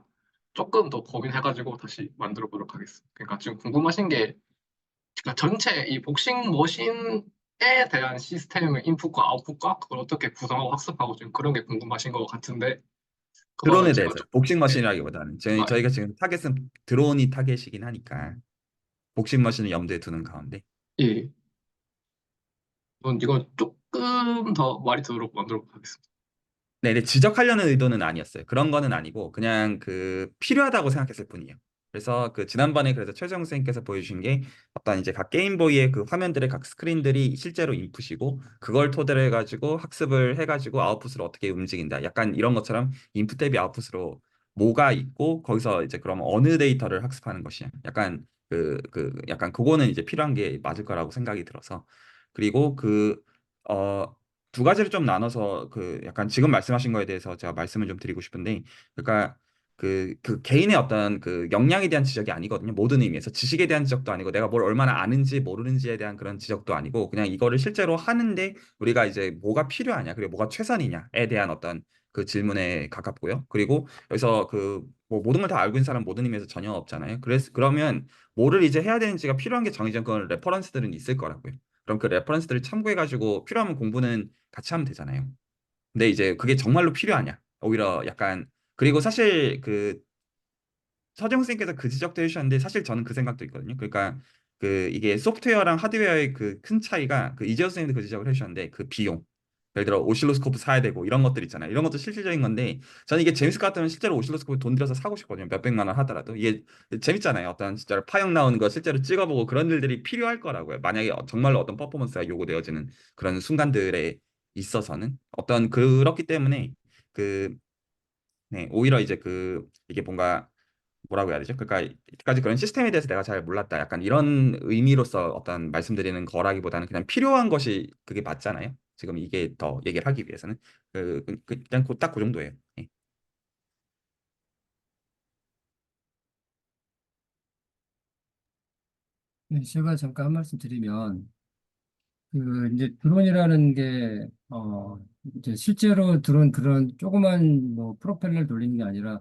조금 더 고민해가지고 다시 만들어 보도록 하겠습니다. 그러니까 지금 궁금하신 게 그러니까 전체 이 복싱 머신에 대한 시스템의 인풋과 아웃풋과 그걸 어떻게 구성하고 학습하고 지금 그런 게 궁금하신 것 같은데 그거는 드론에 제가 대해서 좀 복싱 머신이라기보다는 아, 저희가 지금 타겟은 드론이 타겟이긴 하니까 복싱 머신을 염두에 두는 가운데 예, 이건 조금 더 말이 되도록 만들어 보도록 하겠습니다. 네, 네, 지적하려는 의도는 아니었어요. 그런 거는 아니고 그냥 그 필요하다고 생각했을 뿐이에요. 그래서 그 지난번에 그래서 최정 선생님께서 보여주신 게 어떤 이제 각 게임보이의 그 화면들의 각 스크린들이 실제로 인풋이고 그걸 토대로 해가지고 학습을 해가지고 아웃풋을 어떻게 움직인다. 약간 이런 것처럼 인풋 대비 아웃풋으로 뭐가 있고 거기서 이제 그럼 어느 데이터를 학습하는 것이냐. 약간 약간 그거는 이제 필요한 게 맞을 거라고 생각이 들어서 그리고 어, 두 가지를 좀 나눠서 그 약간 지금 말씀하신 거에 대해서 제가 말씀을 좀 드리고 싶은데 그러니까 그 개인의 어떤 그 역량에 대한 지적이 아니거든요. 모든 의미에서 지식에 대한 지적도 아니고 내가 뭘 얼마나 아는지 모르는지에 대한 그런 지적도 아니고 그냥 이거를 실제로 하는데 우리가 이제 뭐가 필요하냐 그리고 뭐가 최선이냐에 대한 어떤 그 질문에 가깝고요. 그리고 여기서 그 뭐 모든 걸 다 알고 있는 사람 모든 의미에서 전혀 없잖아요. 그러면 뭐를 이제 해야 되는지가 필요한 게 정해진 그런 레퍼런스들은 있을 거라고요. 그럼 그 레퍼런스들을 참고해가지고 필요하면 공부는 같이 하면 되잖아요. 근데 이제 그게 정말로 필요하냐? 오히려 약간 그리고 사실 그 서정 선생님께서 그 지적도 해주셨는데 사실 저는 그 생각도 있거든요. 그러니까 이게 소프트웨어랑 하드웨어의 그 큰 차이가 이재호 선생님도 그 지적을 해주셨는데 그 비용. 예를 들어 오실로스코프 사야 되고 이런 것들 있잖아요. 이런 것도 실질적인 건데 저는 이게 재밌을 것 같으면 실제로 오실로스코프 돈 들여서 사고 싶거든요. 몇백만 원 하더라도 이게 재밌잖아요. 어떤 진짜로 파형 나오는 거 실제로 찍어보고 그런 일들이 필요할 거라고요. 만약에 정말로 어떤 퍼포먼스가 요구되어지는 그런 순간들에 있어서는 어떤 그렇기 때문에 그 네, 오히려 이제 이게 뭔가 뭐라고 해야 되죠? 그러니까 이때까지 그런 시스템에 대해서 내가 잘 몰랐다. 약간 이런 의미로서 어떤 말씀드리는 거라기보다는 그냥 필요한 것이 그게 맞잖아요. 지금 이게 더 얘기를 하기 위해서는 그냥 딱 그 정도예요. 예. 네, 제가 잠깐 한 말씀 드리면, 이제 드론이라는 게, 이제 실제로 드론 그런 조그만 뭐 프로펠러 돌리는 게 아니라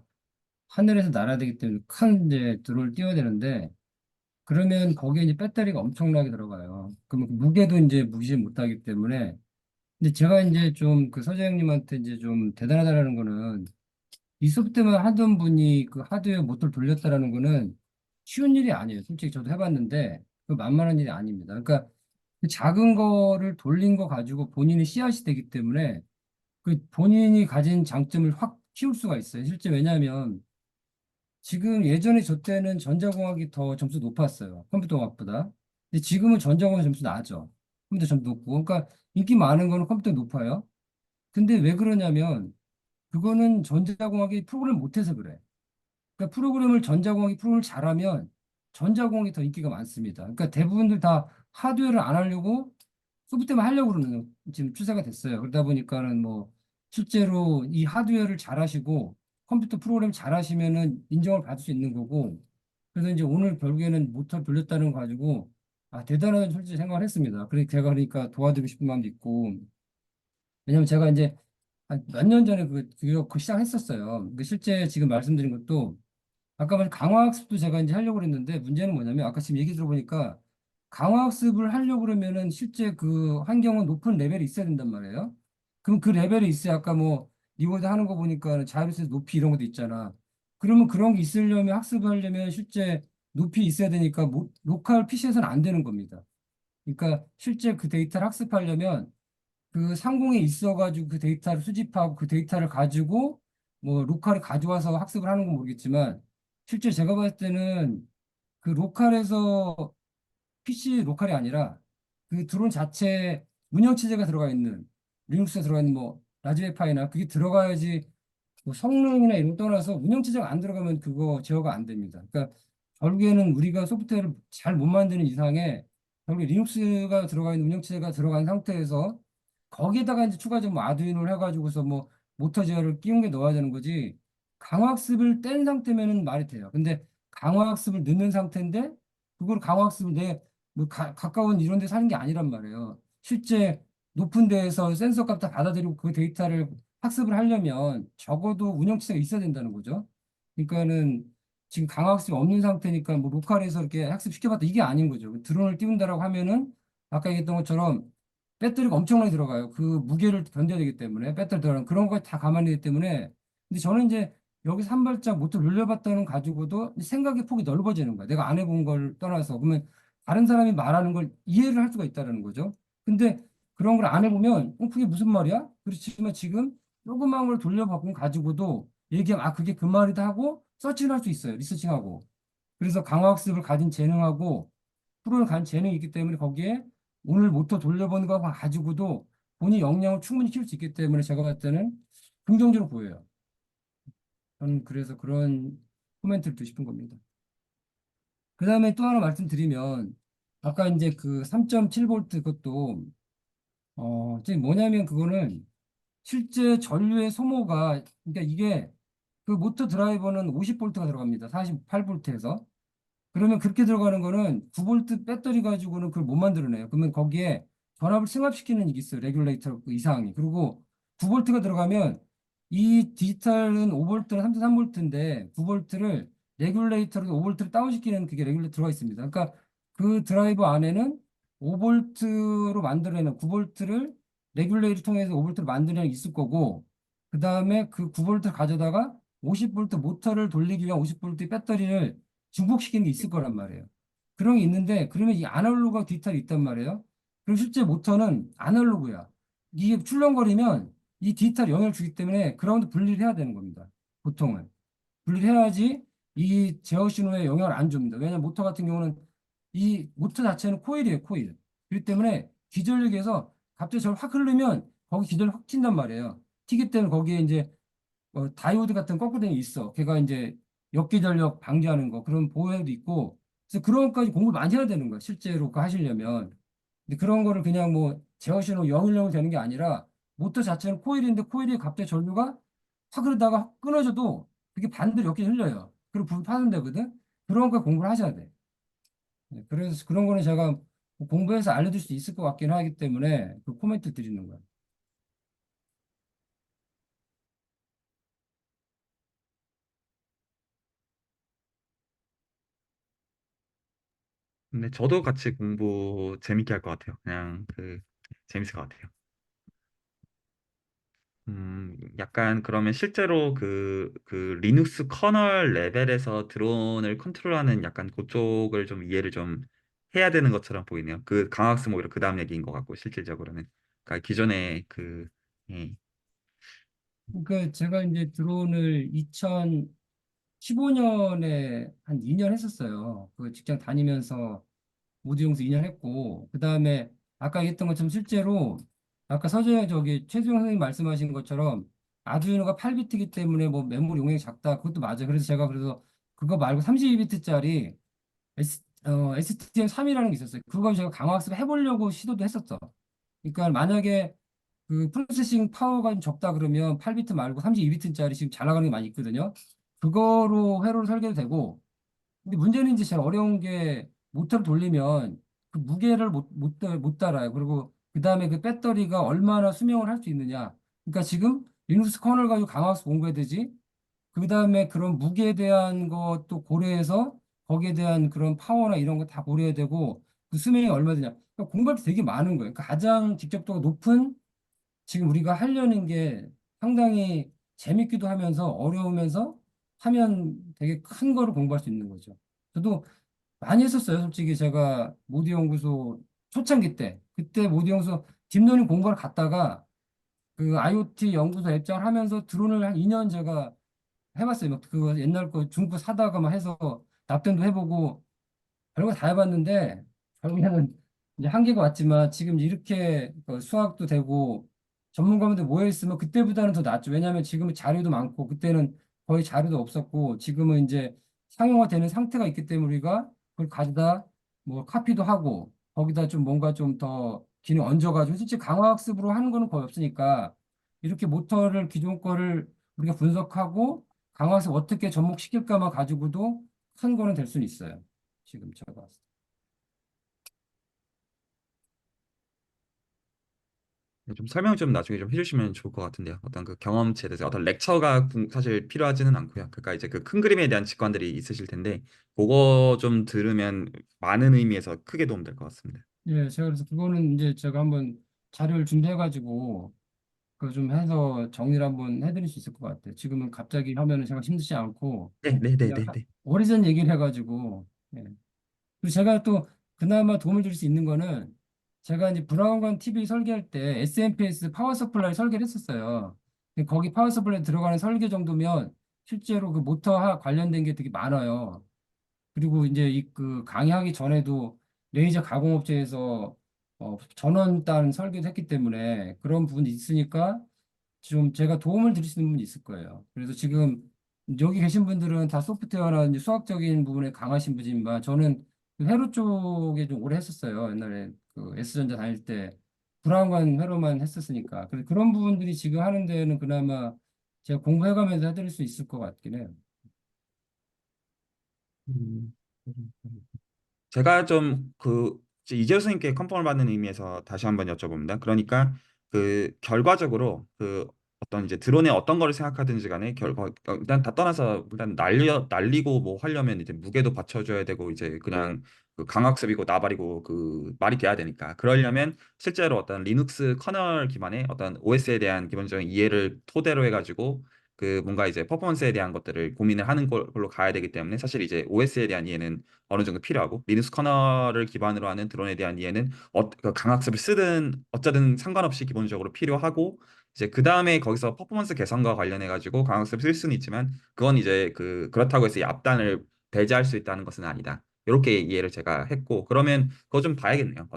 하늘에서 날아야 되기 때문에 큰 이제 드론을 띄워야 되는데, 그러면 거기에 이제 배터리가 엄청나게 들어가요. 그러면 그 무게도 이제 무시 못하기 때문에, 근데 제가 이제 좀 그 서재형님한테 이제 좀 대단하다라는 거는 이 소프트만 하던 분이 그 하드웨어 모터를 돌렸다라는 거는 쉬운 일이 아니에요. 솔직히 저도 해봤는데 그 만만한 일이 아닙니다. 그러니까 그 작은 거를 돌린 거 가지고 본인이 씨앗이 되기 때문에 그 본인이 가진 장점을 확 키울 수가 있어요. 실제 왜냐하면 지금 예전에 저 때는 전자공학이 더 점수 높았어요. 컴퓨터공학보다. 근데 지금은 전자공학 점수 낮죠. 컴퓨터 점수 높고. 그러니까 인기 많은 거는 컴퓨터 높아요. 근데 왜 그러냐면 그거는 전자공학이 프로그램 못해서 그래. 그러니까 전자공학이 프로그램을 잘하면 전자공학이 더 인기가 많습니다. 그러니까 대부분들 다 하드웨어를 안 하려고 소프트웨어만 하려고 그러는 지금 추세가 됐어요. 그러다 보니까는 뭐 실제로 이 하드웨어를 잘하시고 컴퓨터 프로그램 잘하시면은 인정을 받을 수 있는 거고. 그래서 이제 오늘 결국에는 모터 돌렸다는 거 가지고 아 대단하다는 솔직히 생각을 했습니다. 그래서 제가 그러니까 도와드리고 싶은 마음도 있고. 왜냐면 제가 이제 몇 년 전에 그거 시작했었어요. 그 실제 지금 말씀드린 것도 아까 말 강화학습도 제가 이제 하려고 그랬는데 문제는 뭐냐면 아까 지금 얘기 들어보니까 강화학습을 하려고 그러면은 실제 그 환경은 높은 레벨이 있어야 된단 말이에요. 그럼 그 레벨이 있어야 아까 뭐 리워드 하는 거 보니까 자율에서 높이 이런 것도 있잖아. 그러면 그런 게 있으려면 학습을 하려면 실제 높이 있어야 되니까 로컬 PC에서는 안 되는 겁니다. 그러니까 실제 그 데이터를 학습하려면 그 상공에 있어가지고 그 데이터를 수집하고 그 데이터를 가지고 뭐 로컬에 가져와서 학습을 하는 건 모르겠지만 실제 제가 봤을 때는 그 로컬에서 PC 로컬이 아니라 그 드론 자체 운영체제가 들어가 있는 리눅스에 들어가 있는 뭐 라즈베리 파이나 그게 들어가야지 뭐 성능이나 이런 거 떠나서 운영체제가 안 들어가면 그거 제어가 안 됩니다. 그러니까 결국에는 우리가 소프트웨어를 잘 못 만드는 이상에 결국에 리눅스가 들어가 있는 운영체제가 들어간 상태에서 거기에다가 이제 추가적으로 뭐 아두이노를 해가지고서 뭐 모터 제어를 끼운 게 넣어야 되는 거지. 강화학습을 뗀 상태면은 말이 돼요. 근데 강화학습을 넣는 상태인데 그걸 강화학습을 뭐 가까운 이런 데 사는 게 아니란 말이에요. 실제 높은 데에서 센서 값 다 받아들이고 그 데이터를 학습을 하려면 적어도 운영체제가 있어야 된다는 거죠. 그러니까는 지금 강화학습이 없는 상태니까 뭐 로컬에서 이렇게 학습시켜봤다 이게 아닌 거죠. 드론을 띄운다라고 하면은 아까 얘기했던 것처럼 배터리가 엄청나게 들어가요. 그 무게를 견뎌야 되기 때문에 배터리 들어가는 그런 거 다 감안되기 때문에 근데 저는 이제 여기서 한 발짝 모터 눌려봤다는 가지고도 생각의 폭이 넓어지는 거야. 내가 안 해본 걸 떠나서 그러면 다른 사람이 말하는 걸 이해를 할 수가 있다는 거죠. 근데 그런 걸 안 해보면 그게 무슨 말이야? 그렇지만 지금 조그만 걸 돌려바꾼 가지고도 얘기하면 아 그게 그 말이다 하고 서칭을 할 수 있어요. 리서칭하고. 그래서 강화학습을 가진 재능하고 프로를 간 재능이 있기 때문에 거기에 오늘 모터 돌려보는 거 가지고도 본인 역량을 충분히 키울 수 있기 때문에 제가 봤을 때는 긍정적으로 보여요. 저는 그래서 그런 코멘트를 드고 싶은 겁니다. 그 다음에 또 하나 말씀드리면 아까 이제 그 3.7V 그것도 지금 뭐냐면 그거는 실제 전류의 소모가 그러니까 이게 그 모터 드라이버는 50V가 들어갑니다. 48V에서. 그러면 그렇게 들어가는 거는 9V 배터리 가지고는 그걸 못 만들어내요. 그러면 거기에 전압을 승합시키는 게 있어요. 레귤레이터 그 이상이. 그리고 9V가 들어가면 이 디지털은 5V나 3.3V인데 9V를 레귤레이터로 5V를 다운시키는 그게 레귤레이터 들어가 있습니다. 그러니까 그 드라이버 안에는 5V로 만들어내는 9V를 레귤레이터 통해서 5V를 만들어내는 게 있을 거고 그 다음에 그 9V를 가져다가 50V 모터를 돌리기 위한 50V 배터리를 증폭시키는 게 있을 거란 말이에요. 그런 게 있는데 그러면 이 아날로그가 디지털이 있단 말이에요. 그럼 실제 모터는 아날로그야. 이게 출렁거리면 이 디지털이 영향을 주기 때문에 그라운드 분리를 해야 되는 겁니다. 보통은. 분리를 해야지 이 제어 신호에 영향을 안 줍니다. 왜냐하면 모터 같은 경우는 이 모터 자체는 코일이에요, 코일. 그렇기 때문에 기전력에서 갑자기 저를 확 흐르면 거기 기전이 확 튄단 말이에요. 튀기 때문에 거기에 이제 다이오드 같은 거꾸로 있어. 걔가 이제 역기전력 방지하는 거 그런 보호에도 있고 그래서 그런 것까지 공부를 많이 해야 되는 거야. 실제로 그거 하시려면. 근데 그런 거를 그냥 뭐 제어 신호 010 되는 게 아니라 모터 자체는 코일인데 코일이 갑자기 전류가 확 흐르다가 끊어져도 그게 반대로 역기 흘려요. 그리고 불 파손되거든. 그런 거 공부를 하셔야 돼. 네, 그래서 그런 거는 제가 공부해서 알려줄 수 있을 것 같긴 하기 때문에 그 코멘트 드리는 거예요. 근데 저도 같이 공부 재밌게 할 것 같아요. 그냥 재밌을 것 같아요. 약간 그러면 실제로 그 리눅스 커널 레벨에서 드론을 컨트롤하는 약간 그쪽을 좀 이해를 좀 해야 되는 것처럼 보이네요. 그 강학스 뭐 이런 그 다음 얘기인 것 같고 실질적으로는. 그러니까 기존에 예. 그러니까 제가 이제 드론을 2015년에 한 2년 했었어요. 그 직장 다니면서 모듈용수 2년 했고, 그 다음에 아까 얘기했던 것처럼 실제로 아까 최수영 선생님 말씀하신 것처럼 아두이노가 8비트이기 때문에 뭐 메모리 용량이 작다. 그것도 맞아요. 그래서 제가 그래서 그거 말고 32비트짜리 STM3이라는 게 있었어요. 그거 제가 강화학습 해보려고 시도도 했었죠. 그러니까 만약에 그 프로세싱 파워가 좀 적다 그러면 8비트 말고 32비트짜리 지금 잘 나가는 게 많이 있거든요. 그거로 회로를 설계도 되고, 근데 문제는 이제 제일 어려운 게 모터를 돌리면 그 무게를 못 달아요. 그리고 그 다음에 그 배터리가 얼마나 수명을 할 수 있느냐. 그러니까 지금 리눅스 커널 가지고 강화학습 공부해야 되지. 그 다음에 그런 무게에 대한 것도 고려해서 거기에 대한 그런 파워나 이런 거 다 고려해야 되고 그 수명이 얼마 되냐. 그러니까 공부할 게 되게 많은 거예요. 그러니까 가장 직접도가 높은 지금 우리가 하려는 게 상당히 재밌기도 하면서 어려우면서 하면 되게 큰 거를 공부할 수 있는 거죠. 저도 많이 했었어요. 솔직히 제가 모드 연구소 초창기 때 그때 모드 연구소 딥러닝 공부를 갔다가 그 IoT 연구소 입장을 하면서 드론을 한 2년 제가 해봤어요. 막 그거 옛날 거 중고 사다가 막 해서 납땜도 해보고 별거 다 해봤는데 결국에는 이제 한계가 왔지만 지금 이렇게 그 수학도 되고 전문가분들 모여 있으면 그때보다는 더 낫죠. 왜냐하면 지금은 자료도 많고 그때는 거의 자료도 없었고 지금은 이제 상용화되는 상태가 있기 때문에 우리가 그걸 가져다 뭐 카피도 하고 거기다 좀 뭔가 좀 더 기능 얹어가지고 실제 강화학습으로 하는 거는 거의 없으니까 이렇게 모터를 기존 거를 우리가 분석하고 강화학습 어떻게 접목시킬까만 가지고도 큰 거는 될 수는 있어요. 지금 제가 봤을 때. 좀 설명 좀 나중에 좀 해주시면 좋을 것 같은데요. 어떤 그 경험치에 대해서 어떤 렉처가 사실 필요하지는 않고요. 그러니까 이제 그 큰 그림에 대한 직관들이 있으실 텐데 그거 좀 들으면 많은 의미에서 크게 도움될 것 같습니다. 예, 제가 그래서 그거는 이제 제가 한번 자료를 준비해가지고 그거 좀 해서 정리를 한번 해드릴 수 있을 것 같아요. 지금은 갑자기 하면은 제가 힘들지 않고 네, 네, 네, 그냥 네, 네. 오래전 얘기를 해가지고 예. 그리고 제가 또 그나마 도움을 드릴 수 있는 거는 제가 이제 브라운관 TV 설계할 때 SMPS 파워 서플라이 설계를 했었어요. 근데 거기 파워 서플라이 들어가는 설계 정도면 실제로 그 모터 관련된 게 되게 많아요. 그리고 이제 이 그 강의하기 전에도 레이저 가공업체에서 전원 단 설계도 했기 때문에 그런 부분이 있으니까 좀 제가 도움을 드릴 수 있는 부분이 있을 거예요. 그래서 지금 여기 계신 분들은 다 소프트웨어나 이제 수학적인 부분에 강하신 분이지만 저는 그 회로 쪽에 좀 오래 했었어요. 옛날에 그 S전자 다닐 때 불안관 회로만 했었으니까. 그래서 그런 부분들이 지금 하는 데는 그나마 제가 공부해가면서 해드릴 수 있을 것 같긴 해요. 음. 제가 좀 이재호 선생님께 컨펌을 받는 의미에서 다시 한번 여쭤봅니다. 그러니까 그 결과적으로 그 어떤 이제 드론의 어떤 거를 생각하든지 간에 결과 일단 다 떠나서 일단 날리고 뭐 하려면 이제 무게도 받쳐줘야 되고 이제 그냥 그 강학습이고 나발이고 그 말이 돼야 되니까 그러려면 실제로 어떤 리눅스 커널 기반의 어떤 OS에 대한 기본적인 이해를 토대로 해가지고 그 뭔가 이제 퍼포먼스에 대한 것들을 고민을 하는 걸로 가야 되기 때문에 사실 이제 OS에 대한 이해는 어느 정도 필요하고 리눅스 커널을 기반으로 하는 드론에 대한 이해는 그 강학습을 쓰든 어쩌든 상관없이 기본적으로 필요하고 이제 그 다음에 거기서 퍼포먼스 개선과 관련해 가지고 강학습을 쓸 수는 있지만 그건 이제 그렇다고 해서 이 앞단을 배제할 수 있다는 것은 아니다. 이렇게 이해를 제가 했고 그러면 그거 좀 봐야겠네요.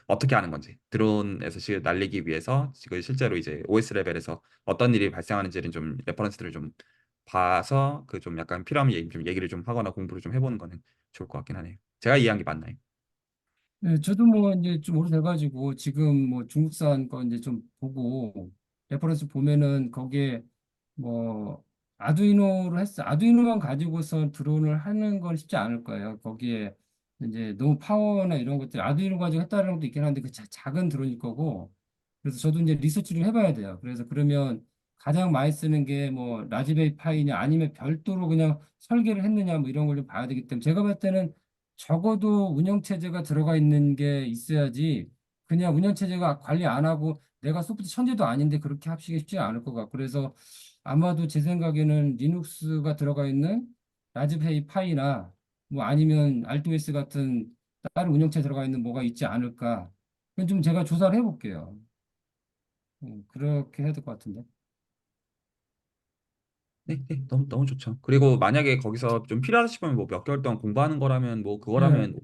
어떻게 하는 건지 드론에서 날리기 위해서 지금 실제로 이제 OS 레벨에서 어떤 일이 발생하는지를 좀 레퍼런스들을 좀 봐서 그 좀 약간 필요하면 좀 얘기를 좀 하거나 공부를 좀 해보는 거는 좋을 것 같긴 하네요. 제가 이해한 게 맞나요? 네, 저도 뭐 이제 좀 오래돼가지고 지금 뭐 중국산 거 이제 좀 보고 레퍼런스 보면은 거기에 뭐 아두이노로 했어. 아두이노만 가지고서 드론을 하는 건 쉽지 않을 거예요. 거기에 이제 너무 파워나 이런 것들 아두이노 가지고 했다는 것도 있긴 한데 그 작은 드론일 거고. 그래서 저도 이제 리서치를 해봐야 돼요. 그래서 그러면 가장 많이 쓰는 게 뭐 라즈베리 파이냐 아니면 별도로 그냥 설계를 했느냐 뭐 이런 걸 좀 봐야 되기 때문에 제가 봤을 때는 적어도 운영체제가 들어가 있는 게 있어야지 그냥 운영체제가 관리 안 하고 내가 소프트 천재도 아닌데 그렇게 합치기 쉽지 않을 것 같고 그래서 아마도 제 생각에는 리눅스가 들어가 있는 라즈베리 파이나 뭐 아니면 알토스 같은 다른 운영체제 들어가 있는 뭐가 있지 않을까 그건 좀 제가 조사를 해볼게요. 그렇게 해야 될 것 같은데. 네, 네, 너무 좋죠. 그리고 만약에 거기서 좀 필요하다 싶으면 뭐 몇 개월 동안 공부하는 거라면 뭐 네. 그거라면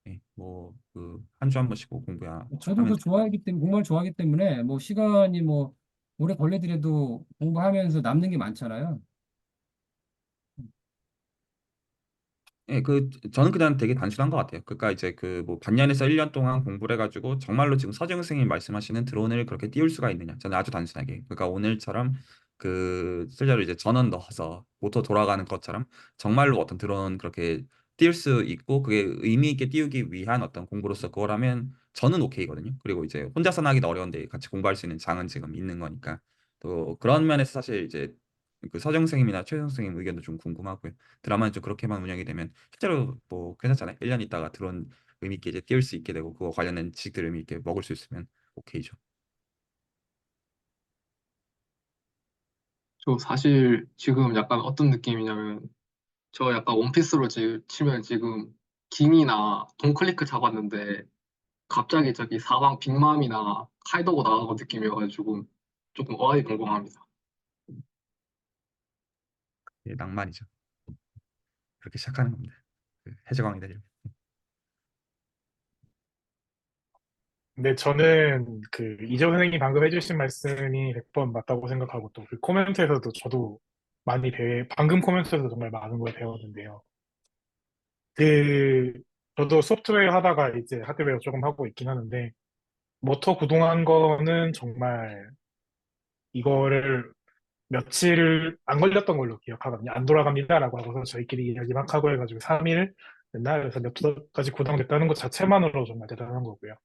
네, 뭐그 한 주 한 번씩 뭐 공부야 저도 하면 그 좋아하기 때문에 공부를 좋아하기 때문에 뭐 시간이 뭐 오래 걸리더라도 공부하면서 남는 게 많잖아요. 예, 저는 그냥 되게 단순한 것 같아요. 그러니까 이제 그 뭐 반년에서 1년 동안 공부를 해가지고 정말로 지금 서정 선생님 말씀하시는 드론을 그렇게 띄울 수가 있느냐? 저는 아주 단순하게. 그러니까 오늘처럼 실제로 이제 전원 넣어서 모터 돌아가는 것처럼 정말로 어떤 드론 그렇게 띄울 수 있고 그게 의미 있게 띄우기 위한 어떤 공부로서 그거라면 저는 오케이거든요. 그리고 이제 혼자서는 하기는 어려운데 같이 공부할 수 있는 장은 지금 있는 거니까 또 그런 면에서 사실 이제 그 서정 선생님이나 최성 선생님 의견도 좀 궁금하고요. 드라마는 좀 그렇게만 운영이 되면 실제로 뭐 괜찮잖아요. 1년 있다가 드론 의미 있게 이제 띄울 수 있게 되고 그거 관련된 지식들 의미 있게 먹을 수 있으면 오케이죠. 저 사실 지금 약간 어떤 느낌이냐면 저 약간 원피스로 치면 지금 김이나 돈클리크 잡았는데 갑자기 저기 사방 빅맘이나 카이도가 나가고 느낌이어가지고 조금 어안이 궁금합니다. 예, 낭만이죠. 그렇게 시작하는 겁니다. 해적왕이 되려면. 근데 저는 그 이재호 선생님 방금 해주신 말씀이 100번 맞다고 생각하고 또 그 코멘트에서도 저도 방금 코멘트에서 정말 많은 걸 배웠는데요. 그 저도 소프트웨어 하다가 이제 하드웨어 조금 하고 있긴 하는데 모터 구동한 거는 정말 이거를 며칠 안 걸렸던 걸로 기억하거든요. 안 돌아갑니다라고 하고서 저희끼리 이야기 막 하고 해가지고 3일 맨날 그래서 몇 가지 구동됐다는 것 자체만으로 정말 대단한 거고요.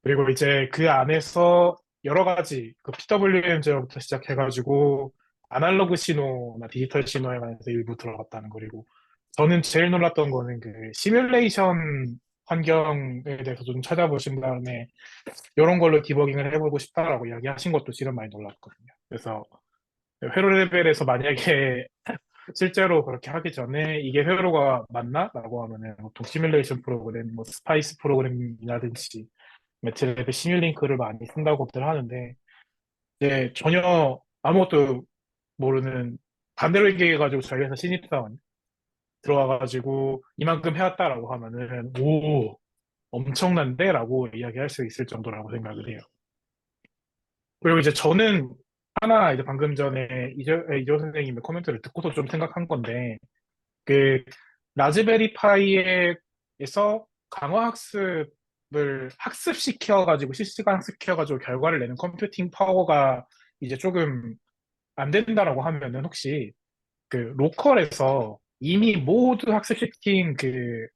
그리고 이제 그 안에서 여러 가지 그 PWM 제어부터 시작해가지고 아날로그 신호나 디지털 신호에 관해서 일부 들어갔다는 거. 그리고 저는 제일 놀랐던 거는 그 시뮬레이션 환경에 대해서 좀 찾아보신 다음에 이런 걸로 디버깅을 해보고 싶다라고 이야기하신 것도 실은 많이 놀랐거든요. 그래서 회로 레벨에서 만약에 실제로 그렇게 하기 전에 이게 회로가 맞나? 라고 하면은 보통 시뮬레이션 프로그램, 뭐 스파이스 프로그램이라든지 매트랩에 시뮬링크를 많이 쓴다고들 하는데 이제 전혀 아무것도 모르는 반대로 얘기해가지고 저희 회사 신입사원 들어와가지고 이만큼 해왔다라고 하면은 오 엄청난데? 라고 이야기할 수 있을 정도라고 생각을 해요. 그리고 이제 저는 하나 이제 방금 전에 이조 선생님의 코멘트를 듣고도 좀 생각한 건데 그 라즈베리 파이에서 강화 학습을 학습시켜가지고 실시간 학습시켜가지고 결과를 내는 컴퓨팅 파워가 이제 조금 안 된다라고 하면은 혹시 그 로컬에서 이미 모두 학습시킨 그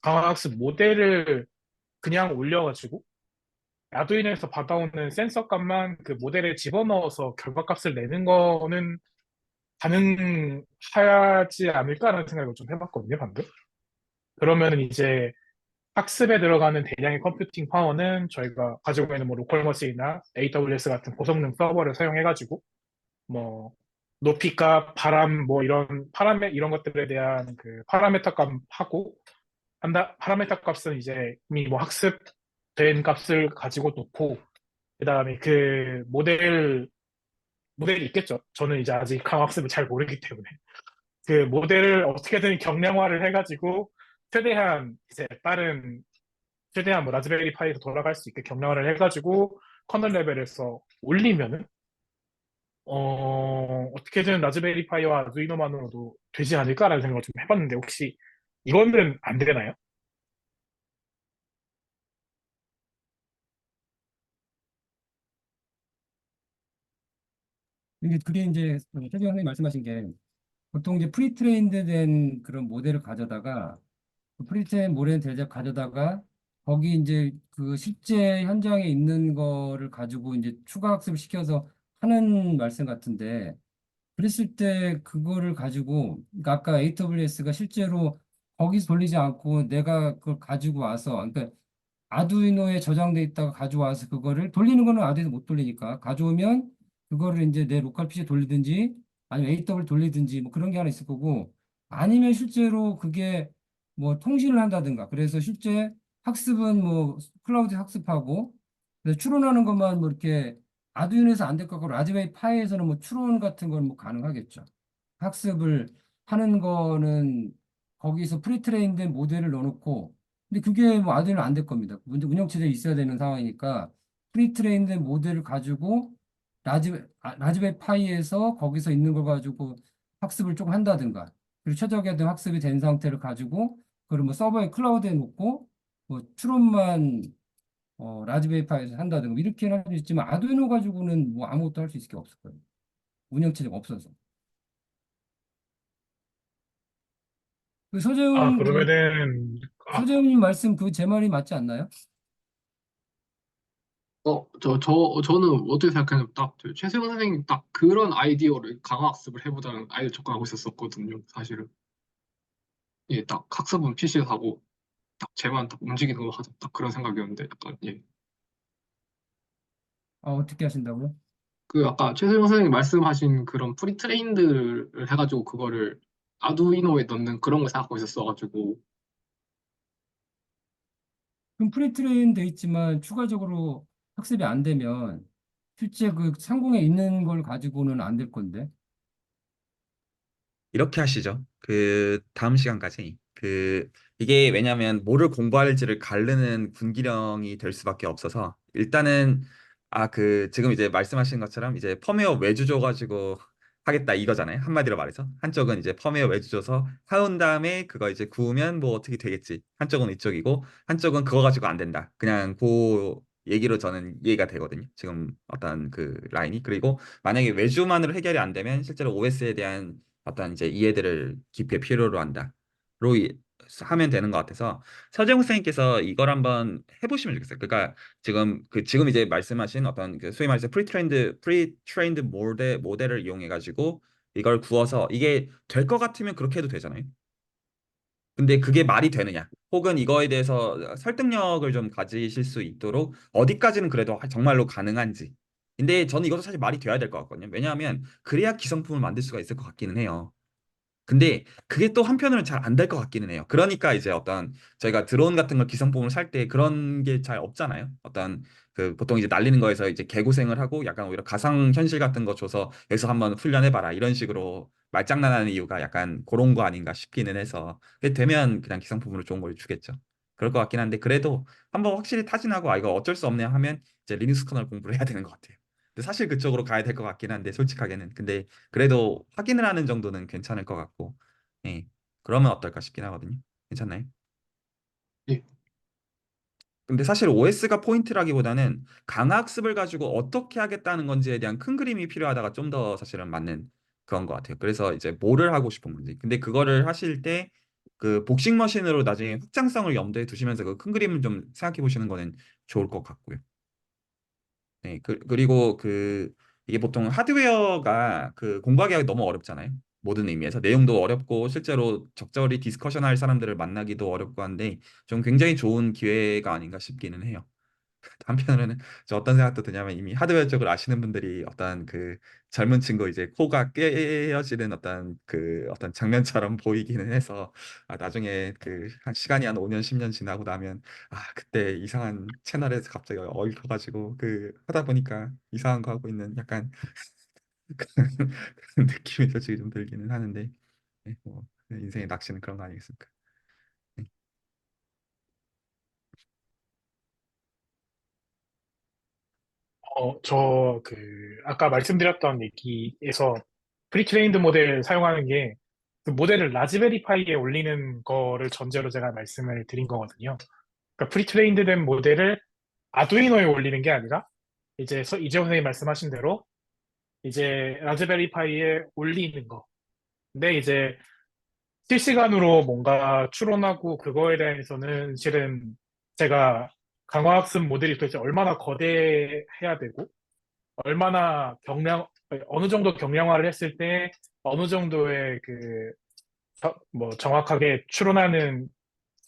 강화 학습 모델을 그냥 올려가지고 아두이노에서 받아오는 센서 값만 그 모델에 집어넣어서 결과값을 내는 거는 가능하지 않을까라는 생각을 좀 해봤거든요, 방금. 그러면은 이제 학습에 들어가는 대량의 컴퓨팅 파워는 저희가 가지고 있는 뭐 로컬 머신이나 AWS 같은 고성능 서버를 사용해가지고 뭐 높이값, 바람, 뭐 이런 이런 것들에 대한 그 파라메터 값하고 파라메터 값은 이제 이미 뭐 학습된 값을 가지고 놓고 그다음에 그 모델이 있겠죠. 저는 이제 아직 강학습을 잘 모르기 때문에 그 모델을 어떻게든 경량화를 해가지고 최대한 이제 최대한 뭐 라즈베리 파이에서 돌아갈 수 있게 경량화를 해가지고 커널 레벨에서 올리면은 어떻게든 라즈베리 파이와 아두이노만으로도 되지 않을까라는 생각을 좀 해봤는데 혹시 이거는 안 되나요? 그게 이제 최경 선생님 말씀하신 게 보통 이제 프리트레인드 된 그런 모델을 가져다가 프리트레인 모델 대접 가져다가 거기 이제 그 실제 현장에 있는 거를 가지고 이제 추가 학습을 시켜서 하는 말씀 같은데 그랬을 때 그거를 가지고 그러니까 아까 AWS가 실제로 거기서 돌리지 않고 내가 그걸 가지고 와서 그러니까 아두이노에 저장돼 있다가 가져와서 그거를 돌리는 거는 아두이노 못 돌리니까 가져오면 그거를 이제 내 로컬 PC에 돌리든지 아니면 AW 돌리든지 뭐 그런 게 하나 있을 거고 아니면 실제로 그게 뭐 통신을 한다든가 그래서 실제 학습은 뭐 클라우드 학습하고 그래서 추론하는 것만 뭐 이렇게 아두이노에서 안 될 거고 라즈베리 파이에서는 뭐 추론 같은 건 뭐 가능하겠죠. 학습을 하는 거는 거기서 프리트레인된 모델을 넣어놓고 근데 그게 뭐 아두이노 안 될 겁니다. 운영체제에 있어야 되는 상황이니까 프리트레인된 모델을 가지고 라즈베리 파이에서 거기서 있는 걸 가지고 학습을 조금 한다든가 그리고 최적화된 학습이 된 상태를 가지고 그걸 뭐 서버에 클라우드에 놓고 뭐 추론만 라즈베리 파이에서 한다든가 이렇게는 할 수 있지만 아두이노 가지고는 뭐 아무것도 할 수 있을 게 없을 거예요. 운영체제가 없어서. 그 아, 서재훈 그러면은, 서재훈님 말씀 그 제 말이 맞지 않나요? 저는 어떻게 생각하냐면 최세훈 선생님 딱 그런 아이디어를 강화학습을 해보자는 아이디어 접근하고 있었거든요, 사실은. 예, 딱 학습은 PC에서 하고 딱 쟤만 딱 움직이는 거 하자. 딱 그런 생각이었는데 약간 예. 어떻게 하신다고요? 그 아까 최세용 선생님 말씀하신 그런 프리트레인드를 해가지고 그거를 아두이노에 넣는 그런 걸 생각하고 있었어가지고 그럼 프리트레인 돼 있지만 추가적으로 학습이 안 되면 실제 그 상공에 있는 걸 가지고는 안 될 건데. 이렇게 하시죠. 그 다음 시간까지 이게 왜냐하면 뭐를 공부할지를 가르는 분기령이 될 수밖에 없어서 일단은 지금 이제 말씀하신 것처럼 이제 펌웨어 외주 줘가지고 하겠다 이거잖아요. 한마디로 말해서 한쪽은 이제 펌웨어 외주 줘서 사온 다음에 그거 이제 구우면 뭐 어떻게 되겠지. 한쪽은 이쪽이고 한쪽은 그거 가지고 안 된다. 그냥 그 얘기로 저는 이해가 되거든요. 지금 어떤 그 라인이 그리고 만약에 외주만으로 해결이 안 되면 실제로 OS에 대한 어떤 이제 이해들을 깊게 필요로 한다로 하면 되는 것 같아서 서재웅 선생님께서 이걸 한번 해보시면 좋겠어요. 그러니까 지금 이제 말씀하신 어떤 그 소위 말해서 프리트레인드 모델을 이용해 가지고 이걸 구워서 이게 될 것 같으면 그렇게 해도 되잖아요. 근데 그게 말이 되느냐? 혹은 이거에 대해서 설득력을 좀 가지실 수 있도록 어디까지는 그래도 정말로 가능한지. 근데 저는 이것도 사실 말이 돼야 될 것 같거든요. 왜냐하면 그래야 기성품을 만들 수가 있을 것 같기는 해요. 근데 그게 또 한편으로는 잘 안 될 것 같기는 해요. 그러니까 이제 어떤 저희가 드론 같은 걸 기성품을 살 때 그런 게 잘 없잖아요. 어떤 그 보통 이제 날리는 거에서 이제 개고생을 하고 약간 오히려 가상 현실 같은 거 줘서 여기서 한번 훈련해봐라 이런 식으로 말장난하는 이유가 약간 그런 거 아닌가 싶기는 해서 그게 되면 그냥 기성품으로 좋은 걸 주겠죠. 그럴 것 같긴 한데 그래도 한번 확실히 타진하고 이거 어쩔 수 없네 하면 이제 리눅스 커널 공부를 해야 되는 것 같아요. 근데 사실 그쪽으로 가야 될 것 같긴 한데 솔직하게는 근데 그래도 확인을 하는 정도는 괜찮을 것 같고, 예, 그러면 어떨까 싶긴 하거든요. 괜찮나요? 예. 근데 사실 OS가 포인트라기보다는 강학습을 가지고 어떻게 하겠다는 건지에 대한 큰 그림이 필요하다가 좀 더 사실은 맞는 그런 것 같아요. 그래서 이제 뭐를 하고 싶은 건지. 근데 그거를 하실 때 그 복식 머신으로 나중에 확장성을 염두에 두시면서 그 큰 그림을 좀 생각해 보시는 거는 좋을 것 같고요. 네, 그리고 이게 보통 하드웨어가 공부하기가 너무 어렵잖아요. 모든 의미에서 내용도 어렵고 실제로 적절히 디스커션할 사람들을 만나기도 어렵고 한데 좀 굉장히 좋은 기회가 아닌가 싶기는 해요. 한편으로는 저 어떤 생각도 드냐면 이미 하드웨어 쪽을 아시는 분들이 어떤 그 젊은 친구 이제 코가 깨어지는 어떤 장면처럼 보이기는 해서 나중에 그 한 시간이 한 5년 10년 지나고 나면 그때 이상한 채널에서 갑자기 얽혀가지고 그 하다 보니까 이상한 거 하고 있는 약간 그런 느낌이 솔직히 좀 들기는 하는데 네, 뭐 인생의 낚시는 그런 거 아니겠습니까? 네. 아까 말씀드렸던 얘기에서 프리트레인드 모델 사용하는 게 그 모델을 라즈베리 파이에 올리는 거를 전제로 제가 말씀을 드린 거거든요. 그러니까 프리트레인드 된 모델을 아두이노에 올리는 게 아니라 이제 이재호 선생님 말씀하신 대로 이제 라즈베리 파이에 올리는 거. 근데 이제 실시간으로 뭔가 추론하고 그거에 대해서는 실은 제가 강화학습 모델이 도대체 얼마나 거대해야 되고 얼마나 어느 정도 경량화를 했을 때 어느 정도의 뭐 정확하게 추론하는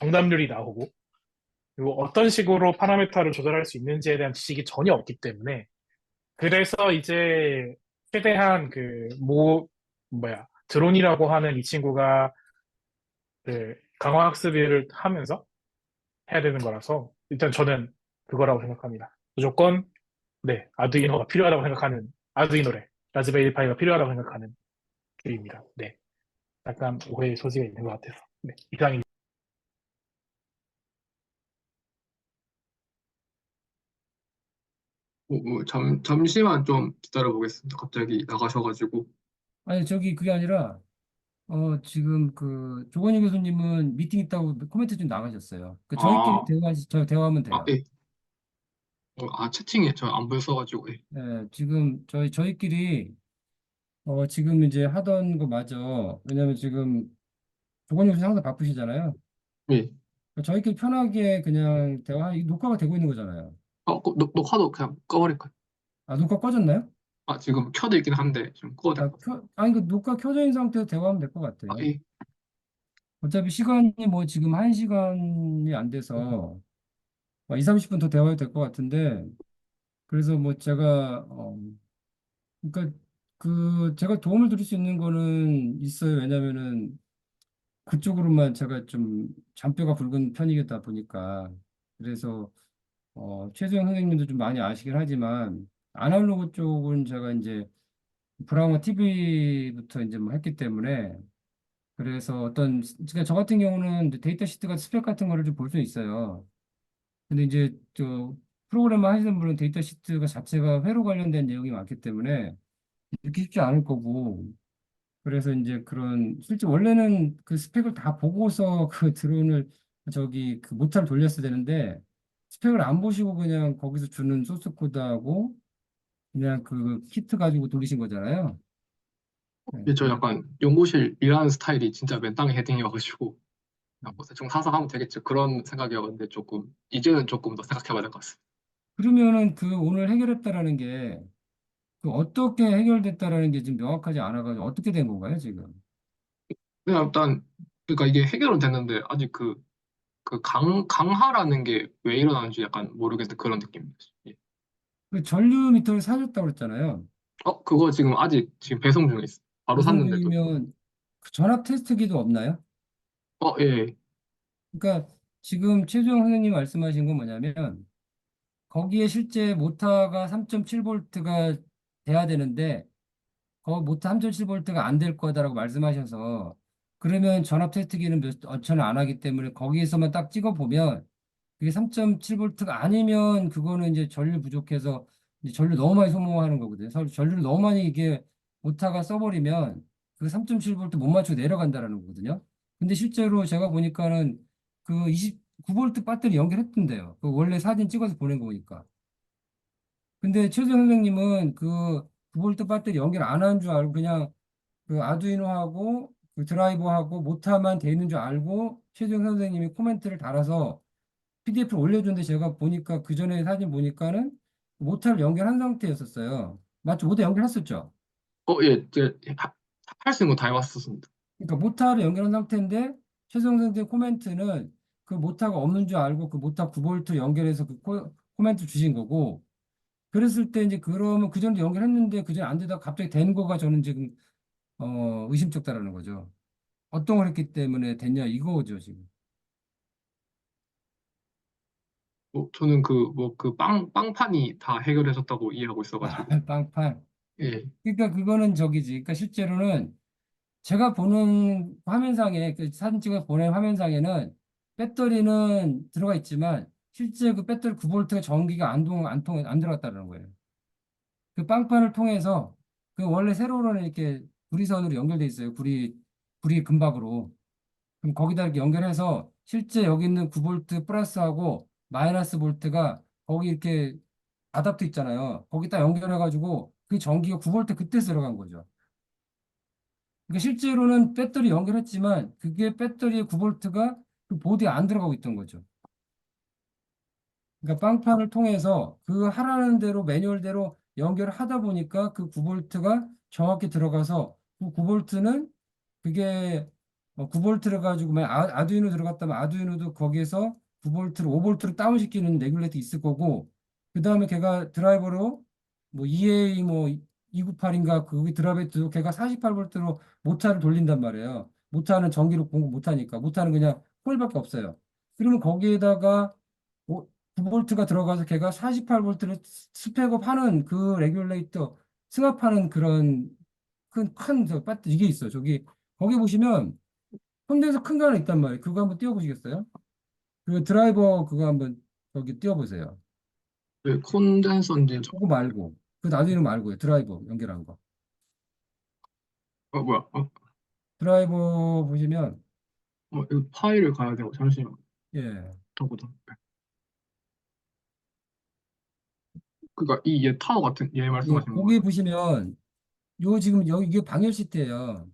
정답률이 나오고 그리고 어떤 식으로 파라미터를 조절할 수 있는지에 대한 지식이 전혀 없기 때문에 그래서 이제 최대한 드론이라고 하는 이 친구가 강화학습을 하면서 해야 되는 거라서 일단 저는 그거라고 생각합니다. 무조건 네, 아두이노가 필요하다고 생각하는 아두이노래, 라즈베리 파이가 필요하다고 생각하는 줄입니다. 네, 약간 오해의 소지가 있는 것 같아서. 네, 이상입니다. 잠시만 좀 기다려 보겠습니다. 갑자기 나가셔가지고. 아니, 저기 그게 아니라, 지금 조건희 교수님은 미팅 있다고 코멘트 좀 나가셨어요. 그 저희끼리 아, 대화하면 아, 돼요. 예. 채팅에 저 안 보였어가지고, 예. 네, 지금 저희끼리, 지금 이제 하던 거 맞아. 왜냐면 지금 조건희 교수님 항상 바쁘시잖아요. 예. 저희끼리 편하게 그냥 이 녹화가 되고 있는 거잖아요. 녹화도 그냥 꺼버릴까요? 아, 녹화 꺼졌나요? 지금 켜져 있긴 한데, 좀 꺼야 될 것 같아요. 아니, 그 녹화 켜져 있는 상태에서 대화하면 될 것 같아요. 예. 어차피 시간이 뭐 지금 1시간이 안 돼서 2, 30분 더 대화해도 될 것 같은데, 그래서 뭐 그러니까 제가 도움을 드릴 수 있는 거는 있어요. 왜냐면은 그쪽으로만 제가 좀 잔뼈가 굵은 편이다 보니까. 그래서 최수영 선생님도 좀 많이 아시긴 하지만, 아날로그 쪽은 제가 이제 브라우머 TV부터 이제 뭐 했기 때문에, 그래서 그러니까 저 같은 경우는 이제 데이터 시트 같은 스펙 같은 거를 좀 볼 수 있어요. 근데 이제 프로그램을 하시는 분은 데이터 시트가 자체가 회로 관련된 내용이 많기 때문에 읽기 쉽지 않을 거고, 그래서 이제 실제 원래는 그 스펙을 다 보고서 그 드론을 그 모터를 돌렸어야 되는데, 스펙을 안 보시고 그냥 거기서 주는 소스 코드하고 그냥 그 키트 가지고 돌리신 거잖아요. 네, 저 약간 연구실 일하는 스타일이 진짜 맨땅에 헤딩이어가지고, 그냥 뭐 대충 사서 하면 되겠죠. 그런 생각이었는데 이제는 조금 더 생각해봐야 될 것 같습니다. 그러면은 오늘 해결했다라는 게 어떻게 해결됐다라는 게 지금 명확하지 않아가지고 어떻게 된 건가요, 지금? 그냥 일단, 그러니까 이게 해결은 됐는데, 아직 강하라는 게 왜 일어나는지 약간 모르겠는 그런 느낌입니다. 예. 그 전류 미터를 사줬다고 그랬잖아요. 그거 지금 배송 중에 있어. 바로 배송 샀는데도. 중이면 그 전압 테스트기도 없나요? 예. 그러니까 지금 최수영 선생님 말씀하신 건 뭐냐면 거기에 실제 모터가 3.7V가 돼야 되는데 모터 3.7V가 안 될 거다라고 말씀하셔서 그러면 전압 테스트기는 전혀 안 하기 때문에 거기에서만 딱 찍어 보면 그게 3.7V가 아니면 그거는 이제 전류 부족해서 이제 전류 너무 많이 소모하는 거거든요. 전류를 너무 많이 이게 모터가 써버리면 그 3.7V 못 맞추고 내려간다라는 거거든요. 근데 실제로 제가 보니까는 그 29V 배터리 연결했던데요. 그 원래 사진 찍어서 보낸 거 보니까. 근데 최재 선생님은 그 9V 배터리 연결 안 한 줄 알고 그냥 그 아두이노하고 그 드라이버하고 모터만 돼 있는 줄 알고 최재형 선생님이 코멘트를 달아서 PDF를 올려줬는데 제가 보니까 그 전에 사진 보니까는 모터를 연결한 상태였었어요. 맞죠? 모터 연결했었죠? 예. 할 수 있는 거 다 해봤었습니다. 그러니까 모터를 연결한 상태인데 최성 선생 코멘트는 그 모터가 없는 줄 알고 그 모터 9V 연결해서 코멘트 주신 거고, 그랬을 때 이제 그러면 그 전에 연결했는데 그 전에 안 되다가 갑자기 된 거가 저는 지금 의심쩍다라는 거죠. 어떤 걸 했기 때문에 됐냐 이거죠 지금. 저는 빵판이 다 해결해줬다고 이해하고 있어가지고. 빵판. 예. 그러니까 그거는 저기지. 그러니까 실제로는 제가 보는 화면상에 그 사진 찍어 보낸 화면상에는 배터리는 들어가 있지만 실제 그 배터리 9볼트가 전기가 안 들어갔다는 거예요. 그 빵판을 통해서 그 원래 세로로는 이렇게 구리선으로 연결돼 있어요. 구리 금박으로. 그럼 거기다 이렇게 연결해서 실제 여기 있는 9볼트 플러스하고 마이너스 볼트가 거기 이렇게 아답터 있잖아요. 거기다 연결해가지고 그 전기가 9볼트 그때 들어간 거죠. 그러니까 실제로는 배터리 연결했지만 그게 배터리의 9볼트가 그 보드에 안 들어가고 있던 거죠. 그러니까 빵판을 통해서 그 하라는 대로 매뉴얼대로 연결을 하다 보니까 그 9볼트가 정확히 들어가서 그 9볼트는 그게 9볼트를 가지고 만약 아두이노 들어갔다면 아두이노도 거기에서 9볼트를 5볼트로 다운시키는 레귤레이터 있을 거고 그 다음에 걔가 드라이버로 뭐 EA 뭐 298인가 그 드라이버도 걔가 48볼트로 모터를 돌린단 말이에요. 모터는 전기로 공급 못하니까 모터는 그냥 콜밖에 없어요. 그러면 거기에다가 9볼트가 들어가서 걔가 48볼트를 스펙업 하는 그 레귤레이터 승합하는 그런 큰 배터리 이게 있어요. 저기 거기 보시면 콘덴서 큰 거 하나 있단 말이에요. 그거 한번 띄워보시겠어요? 그 드라이버 그거 한번 저기 띄워보세요. 네, 콘덴서인지 그거 말고 그 나중에는 말고요. 드라이버 연결한 거. 뭐야? 드라이버 보시면 이거 파일을 가야 되고 잠시만. 예, 보다. 그러니까 이 얘 타워 같은 얘 예, 말씀하시는 거기 거예요? 보시면 요 지금 여기 이게 방열 시트예요.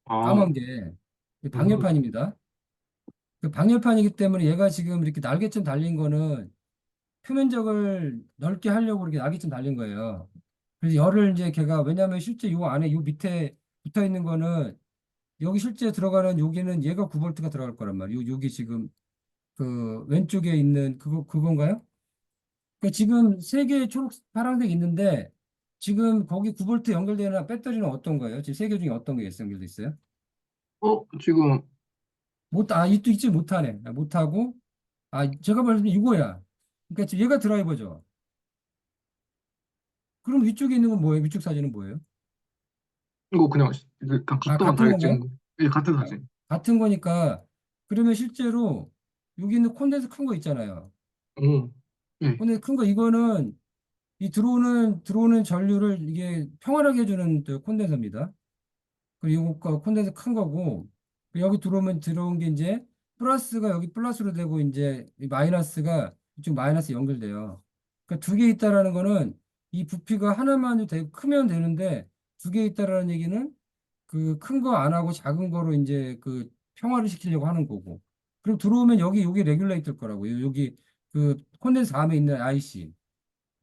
아, 까만 게 이게 음, 방열판입니다. 그 방열판이기 때문에 얘가 지금 이렇게 날개점 달린 거는 표면적을 넓게 하려고 이렇게 날개점 달린 거예요. 그래서 열을 이제 걔가 왜냐하면 실제 요 안에 요 밑에 붙어 있는 거는 여기 실제 들어가는 여기는 얘가 9볼트가 들어갈 거란 말이에요. 여기 지금 그 왼쪽에 있는 그건가요? 그러니까 지금 세 개의 초록 파란색 있는데 지금 거기 9볼트 연결되는 배터리는 어떤 거예요? 지금 세 개 중에 어떤 게 연결돼 있어요? 지금 이또 있지 못하네. 못하고 제가 말씀 이거야. 그러니까 지금 얘가 드라이버죠. 그럼 위쪽에 있는 건 뭐예요? 위쪽 사진은 뭐예요? 이거 그냥 각도만 같은 다르게 건가요? 찍은 거. 예, 같은 아, 사진. 같은 거니까 그러면 실제로 여기 있는 콘덴서 큰 거 있잖아요. 오, 예. 근데 큰 거 이거는 이 들어오는 전류를 이게 평활하게 해주는 또 콘덴서입니다. 그리고 이거 콘덴서 큰 거고 여기 들어온 게 이제 플러스가 여기 플러스로 되고 이제 이 마이너스가 이쪽 마이너스 연결돼요. 그러니까 두 개 있다라는 거는 이 부피가 하나만 되고 크면 되는데 두 개 있다라는 얘기는 그 큰 거 안 하고 작은 거로 이제 그 평화를 시키려고 하는 거고. 그리고 들어오면 여기 레귤레이터일 거라고요. 여기 그 콘덴서 다음에 있는 IC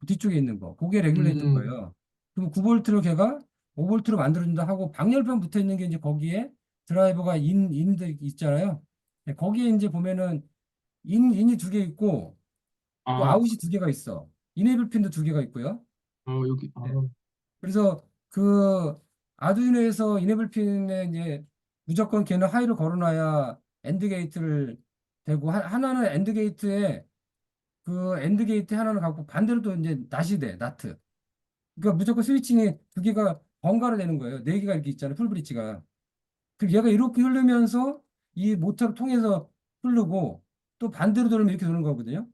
뒤쪽에 있는 거. 그게 레귤레이터일 음, 거예요. 그럼 9볼트로 걔가 5볼트로 만들어준다 하고 방열판 붙어 있는 게 이제 거기에 드라이버가 인들 있잖아요. 네, 거기에 이제 보면은 인이 두 개 있고 또 아, 아웃이 두 개가 있어. 이네이블 핀도 두 개가 있고요. 여기, 네. 그래서 그 아두이노에서 이네블 핀에 이제 무조건 걔는 하이를 걸어놔야 엔드 게이트를 대고 하나는 엔드 게이트에 그 엔드 게이트 하나는 갖고 반대로 또 이제 낫이 돼 나트. 그러니까 무조건 스위칭이 두 개가 번갈아 되는 거예요. 네 개가 이렇게 있잖아요. 풀브리지가. 그럼 얘가 이렇게 흐르면서 이 모터를 통해서 흐르고 또 반대로 돌면 이렇게 도는 거거든요.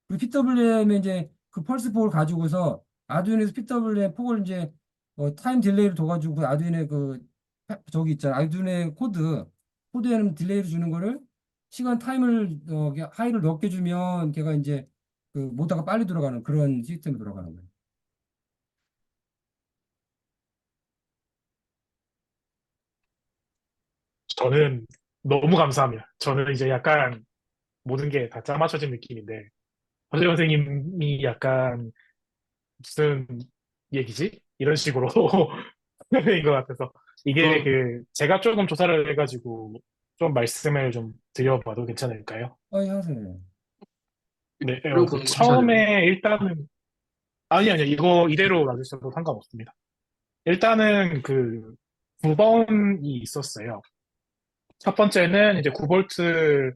그 PWM에 이제 그 펄스 폭을 가지고서 아두이노에서 PWM 폭을 이제 타임 딜레이를 둬가지고 그 아두이노의 저기 있잖아. 아두이노의 코드에는 딜레이를 주는 거를 시간 타임을 하이를 넓게 주면 걔가 이제 그 모터가 빨리 돌아가는 그런 시스템으로 돌아가는 거예요. 저는 너무 감사합니다. 저는 이제 약간 모든 게 다 짜맞춰진 느낌인데 허재 선생님이 약간 무슨 얘기지? 이런 식으로 인 것 같아서 이게 저, 그 제가 조금 조사를 해가지고 좀 말씀을 좀 드려봐도 괜찮을까요? 하세요. 네, 그리고 그 공부하셔야 되나요? 처음에 일단은 아니요, 이거 이대로 놔주셔도 상관없습니다. 일단은 그 9번이 있었어요. 첫 번째는 이제 9볼트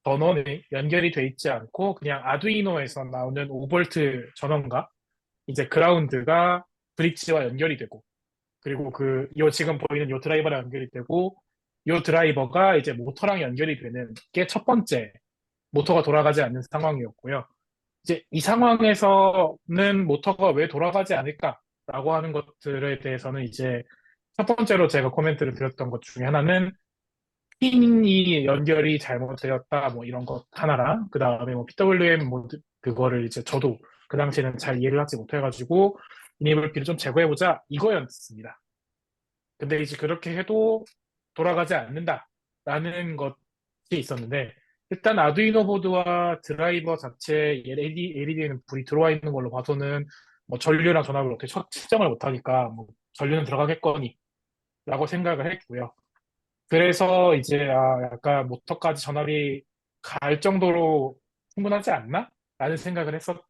전원이 연결이 돼 있지 않고 그냥 아두이노에서 나오는 5볼트 전원과 이제 그라운드가 브릿지와 연결이 되고, 그리고 요 지금 보이는 요 드라이버랑 연결이 되고, 요 드라이버가 이제 모터랑 연결이 되는 게 첫 번째, 모터가 돌아가지 않는 상황이었고요. 이제 이 상황에서는 모터가 왜 돌아가지 않을까라고 하는 것들에 대해서는 이제 첫 번째로 제가 코멘트를 드렸던 것 중에 하나는 핀이 연결이 잘못되었다, 뭐 이런 것 하나랑, 그 다음에 뭐 PWM 그거를 이제 저도 그 당시에는 잘 이해를 하지 못해가지고 이네이블 좀 제거해보자 이거였습니다. 근데 이제 그렇게 해도 돌아가지 않는다라는 것이 있었는데, 일단 아두이노 보드와 드라이버 자체에 LED에는 불이 들어와 있는 걸로 봐서는 뭐 전류랑 전압을 어떻게 측정을 못하니까 뭐 전류는 들어가겠거니 라고 생각을 했고요. 그래서 이제 약간 모터까지 전압이 갈 정도로 충분하지 않나? 라는 생각을 했었던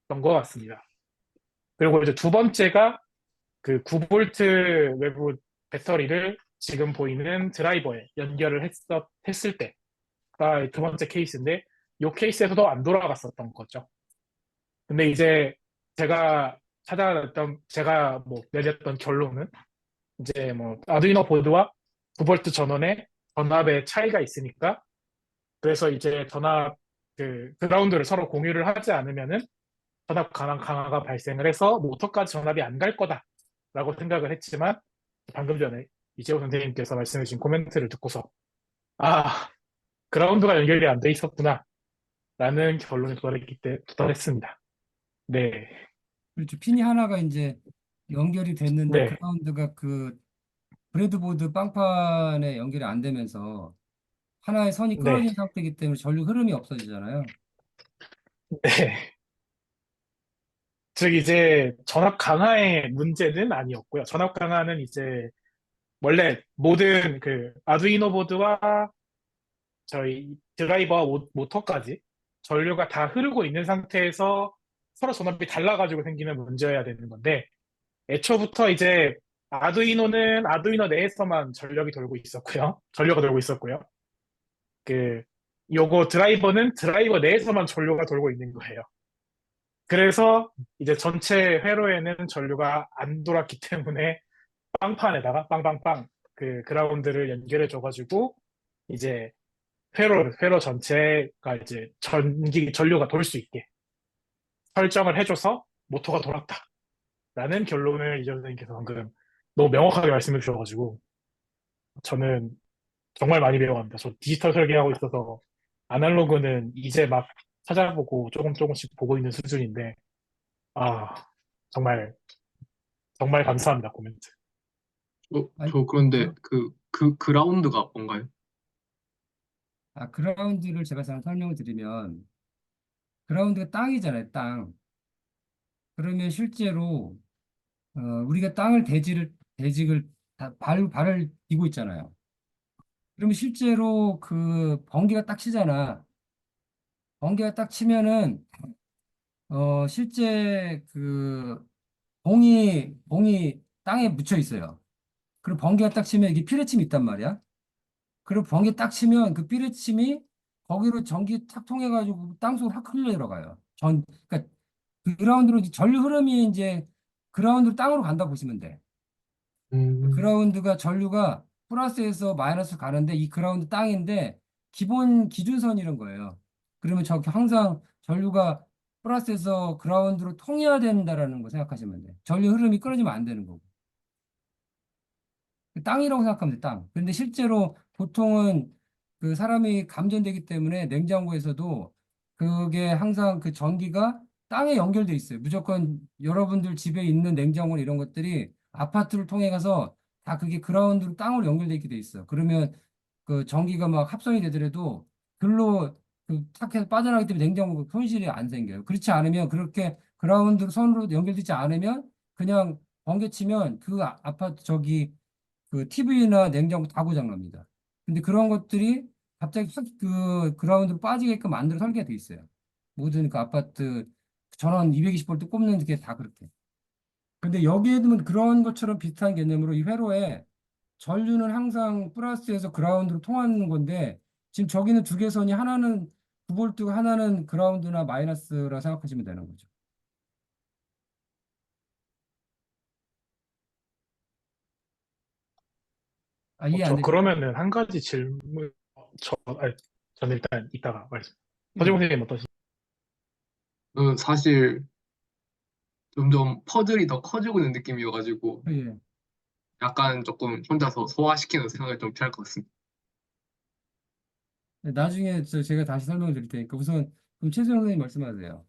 것 같습니다. 그리고 이제 두 번째가 그 9볼트 외부 배터리를 지금 보이는 드라이버에 연결을 했을 때가 두 번째 케이스인데, 이 케이스에서도 안 돌아갔었던 거죠. 근데 이제 제가 뭐 내렸던 결론은 이제 뭐 아두이노 보드와 9볼트 전원의 전압의 차이가 있으니까, 그래서 이제 그라운드를 서로 공유를 하지 않으면은 전압 강화가 발생을 해서 모터까지 전압이 안 갈 거다라고 생각을 했지만, 방금 전에 이재호 선생님께서 말씀해 주신 코멘트를 듣고서 아, 그라운드가 연결이 안 돼 있었구나 라는 결론에 도달했습니다. 네, 그렇죠. 핀이 하나가 이제 연결이 됐는데 네, 그라운드가 그 브레드보드 빵판에 연결이 안 되면서 하나의 선이 네, 끊어진 상태이기 때문에 전류 흐름이 없어지잖아요. 네. 즉 이제 전압 강화의 문제는 아니었고요. 전압 강화는 이제 원래 모든 그 아두이노 보드와 저희 드라이버와 모터까지 전류가 다 흐르고 있는 상태에서 서로 전압이 달라가지고 생기는 문제여야 되는 건데, 애초부터 이제 아두이노는 아두이노 내에서만 전류가 돌고 있었고요. 그 요거 드라이버는 드라이버 내에서만 전류가 돌고 있는 거예요. 그래서 이제 전체 회로에는 전류가 안 돌았기 때문에 빵판에다가 빵빵빵 그 그라운드를 연결해 줘가지고 이제 회로 전체가 이제 전류가 돌 수 있게 설정을 해줘서 모터가 돌았다라는 결론을 이재 선생님께서 방금 너무 명확하게 말씀해 주셔가지고 저는 정말 많이 배워갑니다. 저 디지털 설계하고 있어서 아날로그는 이제 막 찾아보고 조금 조금씩 보고 있는 수준인데, 아, 정말 정말 감사합니다, 코멘트. 아니, 저 그런데 그, 그 그라운드가 뭔가요? 그라운드를 제가 설명을 드리면 그라운드가 땅이잖아요, 땅. 그러면 실제로 우리가 땅을 대직을 발을 디고 있잖아요. 그러면 실제로 그 번개가 딱 치잖아. 번개가 딱 치면은 실제 그 봉이 땅에 묻혀 있어요. 그리고 번개가 딱 치면 이게 피뢰침이 있단 말이야. 그리고 번개 딱 치면 그 피뢰침이 거기로 전기 탁 통해가지고 땅속으로 확 흘러 들어가요. 그러니까 그라운드로 전류 흐름이 이제 그라운드로 땅으로 간다 보시면 돼. 그라운드가 전류가 플러스에서 마이너스 가는데 이 그라운드 땅인데 기본 기준선 이런 거예요. 그러면 저기 항상 전류가 플러스에서 그라운드로 통해야 된다라는 거 생각하시면 돼. 전류 흐름이 끊어지면 안 되는 거고. 땅이라고 생각하면 돼, 땅. 근데 실제로 보통은 그 사람이 감전되기 때문에 냉장고에서도 그게 항상 그 전기가 땅에 연결돼 있어요. 무조건 여러분들 집에 있는 냉장고 이런 것들이 아파트를 통해 가서 다 그게 그라운드로 땅으로 연결돼 있게 돼 있어. 그러면 그 전기가 막 합선이 되더라도 글로 그탁 해서 빠져나가기 때문에 냉장고 손실이 안 생겨요. 그렇지 않으면 그렇게 그라운드로 선으로 연결되지 않으면 그냥 번개 치면 그 아파트 저기 그 TV나 냉장고 다 고장납니다. 근데 그런 것들이 갑자기 확 그 그라운드로 빠지게끔 만들어 설계가 돼 있어요. 모든 그 아파트 전원 220볼트 꼽는 게 다 그렇게. 근데 여기에도 그런 것처럼 비슷한 개념으로 이 회로에 전류는 항상 플러스에서 그라운드로 통하는 건데 지금 저기는 두 개선이 하나는 9볼트고 하나는 그라운드나 마이너스라 생각하시면 되는 거죠. 아, 이해 안 저 되시죠? 그러면은 한 가지 질문, 저는 일단 이따가 말씀. 서지용 음. 선생님 어떠신가요? 사실 점점 퍼즐이 더 커지고 있는 느낌이어가지고 예. 약간 조금 혼자서 소화시키는 생각이 좀 필요할 것 같습니다. 나중에 제가 다시 설명을 드릴 테니까 우선 그럼 최수영 선생님 말씀하세요.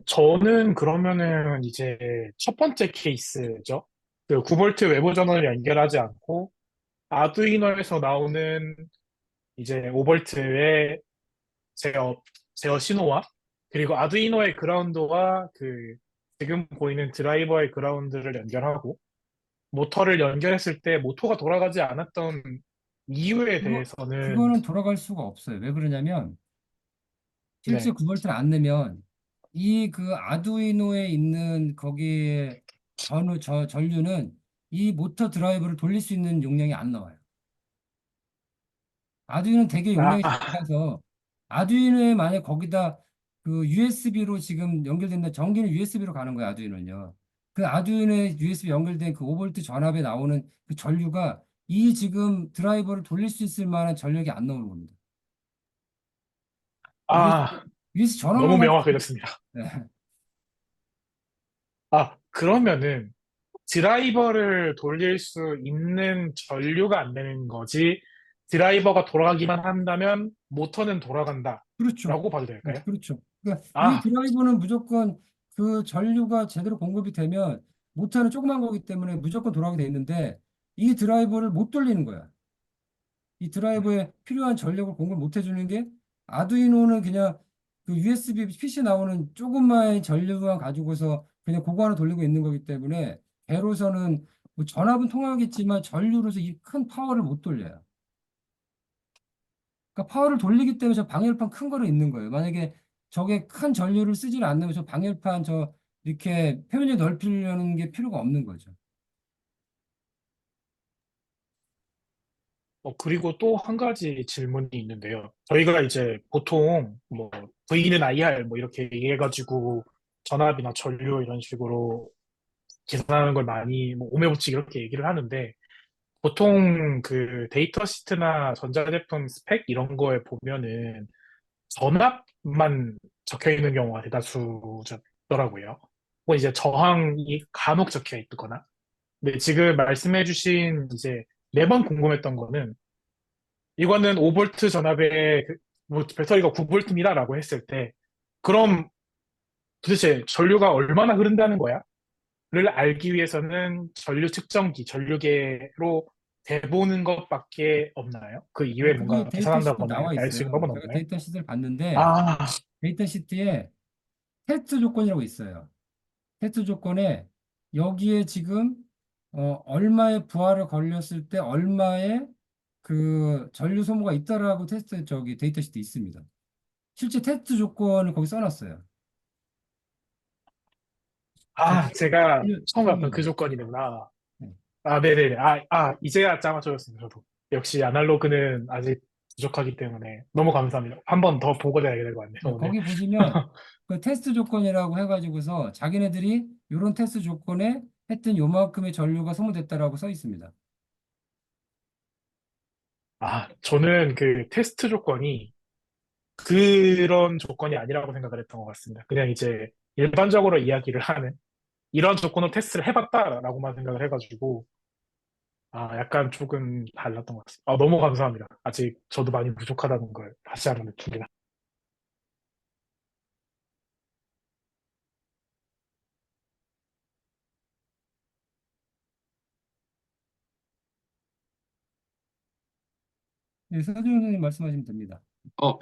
저는 그러면은 이제 첫 번째 케이스죠. 그 9볼트 외부 전원을 연결하지 않고 아두이노에서 나오는 이제 5볼트의 제어, 제어 신호와 그리고 아두이노의 그라운드와 그 지금 보이는 드라이버의 그라운드를 연결하고 모터를 연결했을 때 모터가 돌아가지 않았던 이유에 대해서는 그거는 돌아갈 수가 없어요. 왜 그러냐면 실제 네. 9볼트를 안 넣으면 이 그 아두이노에 있는 거기에 전류는 이 모터 드라이브를 돌릴 수 있는 용량이 안 나와요. 아두이노는 되게 용량이 아, 작아서 아두이노에 만약 거기다 그 USB로 지금 연결된다. 전기는 USB로 가는 거예요. 아두이노는요. 그 아두이노에 USB 연결된 그 5볼트 전압에 나오는 그 전류가 이 지금 드라이버를 돌릴 수 있을 만한 전력이 안 나오는 겁니다. 이게 아, 위에서 전원만 너무 가지고 명확해졌습니다. 네. 그러면은 드라이버를 돌릴 수 있는 전류가 안 되는 거지, 드라이버가 돌아가기만 한다면 모터는 그렇죠. 돌아간다라고 봐도 될까요? 그렇죠. 그러니까 이 아, 드라이버는 무조건 그 전류가 제대로 공급이 되면 모터는 조그만 거기 때문에 무조건 돌아가게 돼 있는데 이 드라이버를 못 돌리는 거야. 이 드라이버에 필요한 전력을 공급을 못 해주는 게 아두이노는 그냥 그 USB PC 나오는 조금만 전류만 가지고서 그냥 그거 하나 돌리고 있는 거기 때문에 배로서는 뭐 전압은 통하겠지만 전류로서 이 큰 파워를 못 돌려요. 그러니까 파워를 돌리기 때문에 저 방열판 큰 거로 있는 거예요. 만약에 저게 큰 전류를 쓰지를 않으면 저 방열판 이렇게 표면이 넓히려는 게 필요가 없는 거죠. 그리고 또 한 가지 질문이 있는데요. 저희가 이제 보통 뭐 V는 IR 뭐 이렇게 얘기해가지고 전압이나 전류 이런 식으로 계산하는 걸 많이 뭐 오매붙이기 이렇게 얘기를 하는데, 보통 그 데이터 시트나 전자제품 스펙 이런 거에 보면은 전압만 적혀 있는 경우가 대다수더라고요. 혹은 이제 저항이 간혹 적혀 있거나. 근데 지금 말씀해주신 이제 매번 궁금했던 거는, 이거는 5볼트 전압에 뭐 배터리가 9볼트입니다라고 했을 때, 그럼 도대체 전류가 얼마나 흐른다는 거야? 를 알기 위해서는 전류 측정기, 전류계로 대보는 것밖에 없나요? 그 이외에 그게 뭔가 데이터 시트 계산한다거나 나와 이렇게 알 수 있는 있어요. 법은 제가 없나요? 데이터 시트를 봤는데 아, 데이터 시트에 테스트 조건이라고 있어요. 테스트 조건에 여기에 지금 얼마의 부하를 걸렸을 때 얼마의 그 전류 소모가 있다라고 테스트 데이터 시트 있습니다. 실제 테스트 조건을 거기 써놨어요. 제가 제가 처음 봤던 그 설명드릴게요. 조건이구나. 네. 네네네. 이제야 짜맞춰졌습니다, 저도. 역시 아날로그는 아직 부족하기 때문에 너무 감사합니다. 한 번 더 보고 자야될 것 같네요, 네, 오늘. 거기 보시면 그 테스트 조건이라고 해가지고서 자기네들이 이런 테스트 조건에 했던 요만큼의 전류가 소모됐다라고 써 있습니다. 저는 그 테스트 조건이 그런 조건이 아니라고 생각을 했던 것 같습니다. 그냥 이제 일반적으로 이야기를 하는 이런 조건으로 테스트를 해봤다라고만 생각을 해가지고, 약간 조금 달랐던 것 같습니다. 너무 감사합니다. 아직 저도 많이 부족하다는 걸 다시 한번 느낍니다. 네, 서준 선생님 말씀하시면 됩니다.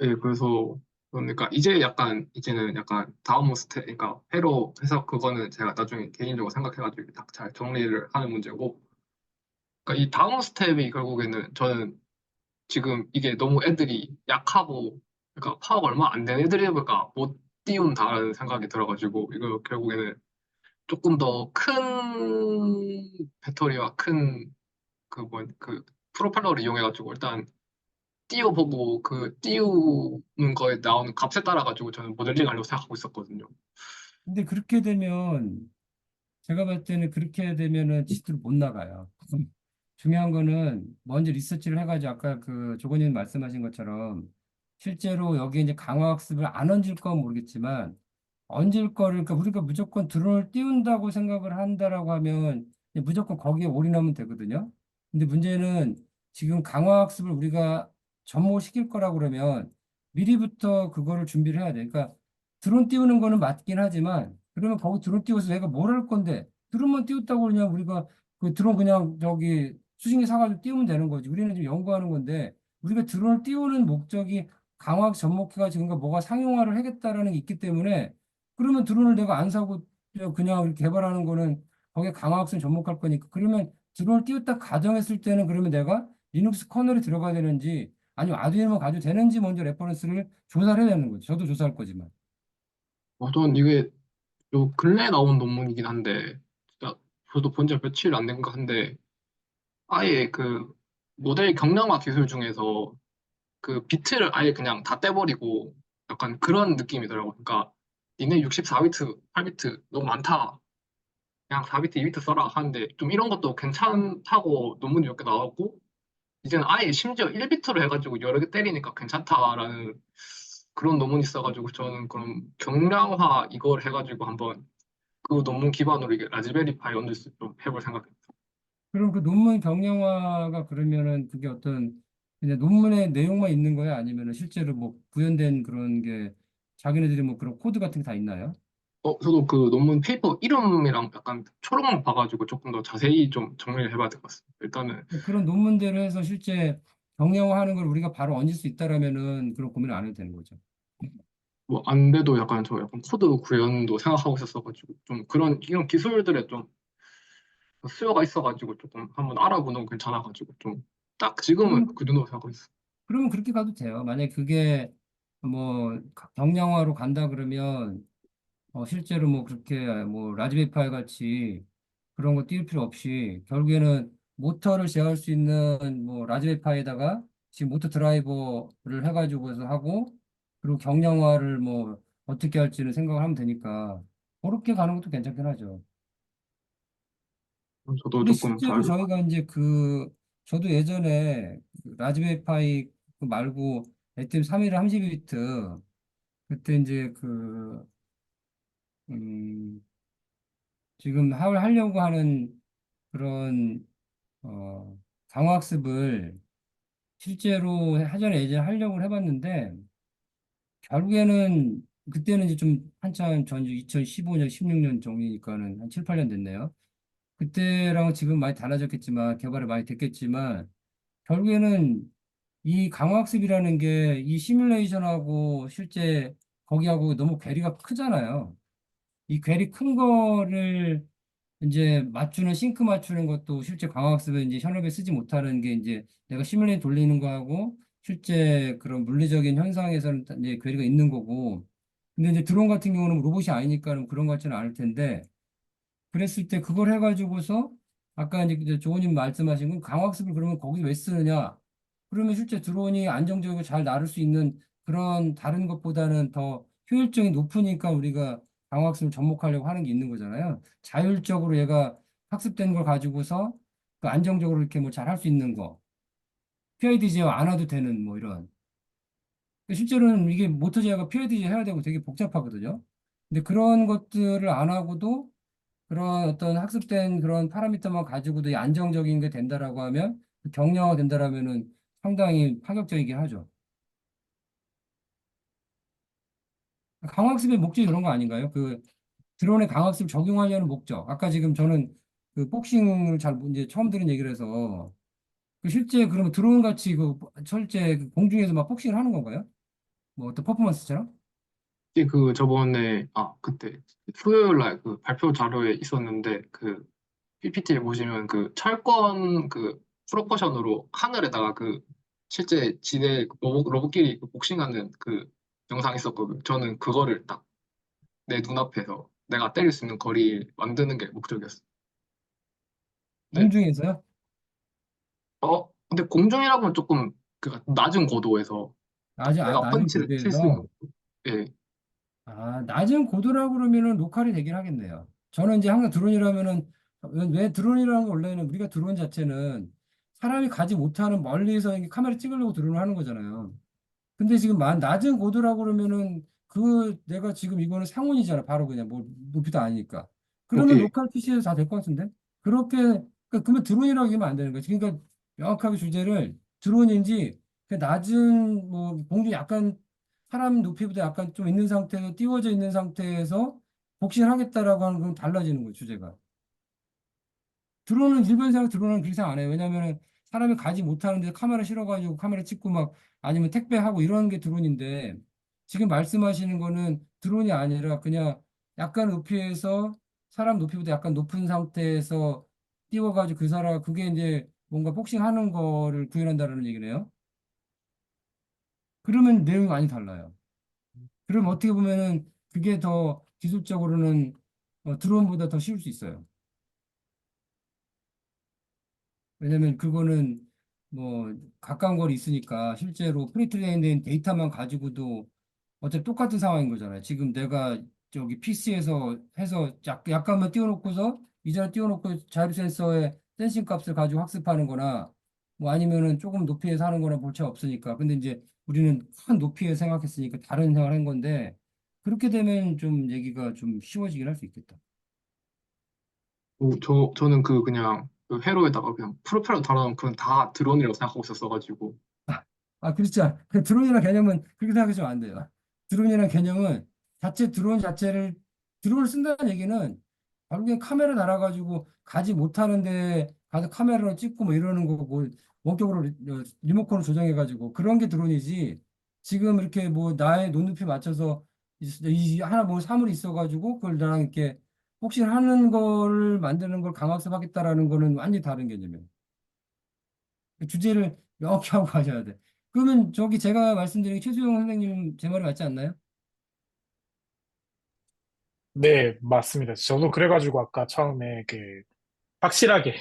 예, 그래서 그러니까 이제는 약간 다음 스텝, 그러니까 회로 해서 그거는 제가 나중에 개인적으로 생각해가지고 딱 잘 정리를 하는 문제고, 그러니까 이 다음 스텝이 결국에는 저는 지금 이게 너무 애들이 약하고 그러니까 파워가 얼마 안 되는 애들이 보니까 못 띄운다라는 생각이 들어가지고 이거 결국에는 조금 더 큰 배터리와 큰 그 프로펠러를 이용해가지고 일단 띄워보고 그 띄우는 거에 나오는 값에 따라 가지고 저는 모델링 하려고 생각하고 있었거든요. 근데 그렇게 되면 제가 봤을 때는 그렇게 되면은 지수를 못 나가요. 중요한 거는 먼저 리서치를 해가지고 아까 그 조건님 말씀하신 것처럼 실제로 여기 이제 강화학습을 안 얹을 건 모르겠지만 얹을 거를 그러니까 우리가 무조건 드론을 띄운다고 생각을 한다라고 하면 그냥 무조건 거기에 올인하면 되거든요. 근데 문제는 지금 강화학습을 우리가 접목시킬 거라고 그러면 미리부터 그거를 준비를 해야 돼. 그러니까 드론 띄우는 거는 맞긴 하지만 그러면 거기 드론 띄워서 내가 뭘 할 건데 드론만 띄웠다고 그냥 우리가 그 드론 그냥 저기 수신기 사가지고 띄우면 되는 거지. 우리는 지금 연구하는 건데 우리가 드론을 띄우는 목적이 강화학 접목해가지고 그러니까 뭐가 상용화를 하겠다라는 게 있기 때문에 그러면 드론을 내가 안 사고 그냥 이렇게 개발하는 거는 거기에 강화학습 접목할 거니까 그러면 드론을 띄웠다 가정했을 때는 그러면 내가 리눅스 커널이 들어가야 되는지 아니면 아두이노만 가도 되는지 먼저 레퍼런스를 조사를 해야 되는 거죠. 저도 조사할 거지만. 전 이게 요 근래 나온 논문이긴 한데 진짜 저도 본 지 며칠 안 된 것 한데 아예 그 모델 경량화 기술 중에서 그 비트를 아예 그냥 다 떼버리고 약간 그런 느낌이더라고요. 그러니까 니네 64비트, 8비트 너무 많다. 그냥 4비트, 2비트 써라 하는데 좀 이런 것도 괜찮다고 논문이 몇 개 나왔고 이제는 아예 심지어 1비트로 해가지고 여러 개 때리니까 괜찮다라는 그런 논문이 있어가지고 저는 그럼 경량화 이걸 해가지고 한번 그 논문 기반으로 이게 라즈베리 파이 언더스 좀 해볼 생각입니다. 그럼 그 논문 경량화가 그러면은 그게 어떤 그냥 논문의 내용만 있는 거야? 아니면은 실제로 뭐 구현된 그런 게 자기네들이 뭐 그런 코드 같은 게 다 있나요? 저도 그 논문 페이퍼 이름이랑 약간 초록만 봐가지고 조금 더 자세히 좀 정리를 해봐야 될 것 같습니다. 일단은 그런 논문대로 해서 실제 경량화하는 걸 우리가 바로 얹을 수 있다라면은 그런 고민을 안 해도 되는 거죠. 뭐 안 돼도 약간 저 약간 코드 구현도 생각하고 있었어가지고 좀 그런 이런 기술들에 좀 수요가 있어가지고 조금 한번 알아보는 거 괜찮아가지고 좀 딱 지금은 그럼 그 정도 생각하고 있어요. 그러면 그렇게 가도 돼요. 만약에 그게 뭐 경량화로 간다 그러면 실제로 뭐 그렇게 뭐 라즈베리 파이 같이 그런 거 띄울 필요 없이 결국에는 모터를 제어할 수 있는 뭐 라즈베리 파이에다가 지금 모터 드라이버를 해가지고서 하고 그리고 경량화를 뭐 어떻게 할지는 생각을 하면 되니까 그렇게 가는 것도 괜찮긴 하죠. 저도 근데 조금 잘 실제로 저희가 이제 저도 예전에 그 라즈베리 파이 그 말고 애템 3 1 32비트 그때 이제 음, 지금 하려고 하는 그런, 어, 강화학습을 실제로 하전에 예전에 하려고 해봤는데 결국에는 그때는 이제 좀 한참 전 2015년, 16년 정도니까는 한 7, 8년 됐네요. 그때랑은 지금 많이 달라졌겠지만 개발이 많이 됐겠지만 결국에는 이 강화학습이라는 게 이 시뮬레이션하고 실제 거기하고 너무 괴리가 크잖아요. 이 괴리 큰 거를 이제 맞추는 싱크 맞추는 것도 실제 강화학습에 이제 현업에 쓰지 못하는 게 이제 내가 시뮬레이션 돌리는 거하고 실제 그런 물리적인 현상에서는 이제 괴리가 있는 거고 근데 이제 드론 같은 경우는 로봇이 아니니까 그런 것 같지는 않을 텐데 그랬을 때 그걸 해가지고서 아까 이제 조원님 말씀하신 건 강화학습을 그러면 거기서 왜 쓰느냐? 그러면 실제 드론이 안정적이고 잘 나를 수 있는 그런 다른 것보다는 더 효율성이 높으니까 우리가 강화학습을 접목하려고 하는 게 있는 거잖아요. 자율적으로 얘가 학습된 걸 가지고서 그 안정적으로 이렇게 뭐 잘 할 수 있는 거. PID 제어 안 해도 되는 뭐 이런. 실제로는 이게 모터 제어가 PID 제어 해야 되고 되게 복잡하거든요. 근데 그런 것들을 안 하고도 그런 어떤 학습된 그런 파라미터만 가지고도 이 안정적인 게 된다라고 하면 경량화 된다라면은 상당히 파격적이긴 하죠. 강학습의 목적이 그런 거 아닌가요? 그 드론의 강학습 적용하려는 목적. 아까 지금 저는 그 복싱을 잘 이제 처음 들은 얘기를 해서 그 실제 그러면 드론 같이 그 실제 그 공중에서 막 복싱을 하는 건가요? 뭐 어떤 퍼포먼스처럼? 특히 그 저번에 그때 수요일 날 그 발표 자료에 있었는데 그 PPT에 보시면 그 철권 그 프로포션으로 하늘에다가 그 실제 지네 로봇끼리 그 복싱하는 그 영상 있었거든. 저는 그거를 딱 내 눈앞에서 내가 때릴 수 있는 거리 만드는 게 목적이었어. 근데 공중에서요? 근데 공중이라고는 조금 그 낮은 고도에서 내가 낮은 펀치를 칠 수 있는 고도에서. 거. 예. 낮은 고도라고 그러면은 로컬이 되긴 하겠네요. 저는 이제 항상 드론이라면은, 왜 드론이라는 거 원래는 우리가 드론 자체는 사람이 가지 못하는 멀리서 이렇게 카메라 찍으려고 드론을 하는 거잖아요. 근데 지금 낮은 고도라고 그러면은 내가 지금 이거는 상온이잖아. 바로 그냥 뭐 높이도 아니니까. 그러면 예. 로컬 PC에서 다 될 것 같은데? 그러면 드론이라고 하면 안 되는 거지. 그러니까 명확하게 주제를 드론인지 그 낮은 뭐 공중 약간 사람 높이보다 약간 좀 있는 상태에서 띄워져 있는 상태에서 복싱을 하겠다라고 하는 건 달라지는 거예요, 주제가. 드론은 일반 생각 드론은 그렇게 생각 안 해요. 왜냐면은 사람이 가지 못하는데 카메라 실어가지고 카메라 찍고 막 아니면 택배하고 이런 게 드론인데 지금 말씀하시는 거는 드론이 아니라 그냥 약간 높이에서 사람 높이보다 약간 높은 상태에서 띄워가지고 그게 이제 뭔가 복싱하는 거를 구현한다는 얘기네요. 그러면 내용이 많이 달라요. 그럼 어떻게 보면은 그게 더 기술적으로는 드론보다 더 쉬울 수 있어요. 왜냐면 그거는 뭐 가까운 거리 있으니까 실제로 프리트레인된 데이터만 가지고도 어차피 똑같은 상황인 거잖아요. 지금 내가 저기 PC에서 해서 약간만 띄워놓고서 이전에 띄워놓고 자율 센서의 센싱 값을 가지고 학습하는 거나 뭐 아니면은 조금 높이에서 하는 거나 볼 차 없으니까. 근데 이제 우리는 큰 높이에 생각했으니까 다른 생각을 한 건데 그렇게 되면 좀 얘기가 좀 쉬워지긴 할 수 있겠다. 저는 그냥 그 회로에다가 그냥 프로펠러 달아놓으면 그건 다 드론이라고 생각하고 있었어가지고. 그렇죠. 그 드론이라는 개념은 그렇게 생각하시면 안 돼요. 드론이라는 개념은 드론 자체를, 드론을 쓴다는 얘기는 결국엔 카메라 달아가지고 가지 못하는데 가서 카메라로 찍고 뭐 이러는 거고, 뭐 원격으로 리모컨을 조정해가지고 그런 게 드론이지. 지금 이렇게 뭐 나의 눈높이 맞춰서 하나 뭐 사물이 있어가지고 그걸 나랑 이렇게 혹시 하는 거를 만드는 걸 강학습하겠다라는 거는 완전히 다른 개념이에요. 주제를 명확히 하고 가셔야 돼. 그러면 저기 제가 말씀드린 최수용 선생님 제 말이 맞지 않나요? 네, 맞습니다. 저도 그래가지고 아까 처음에 확실하게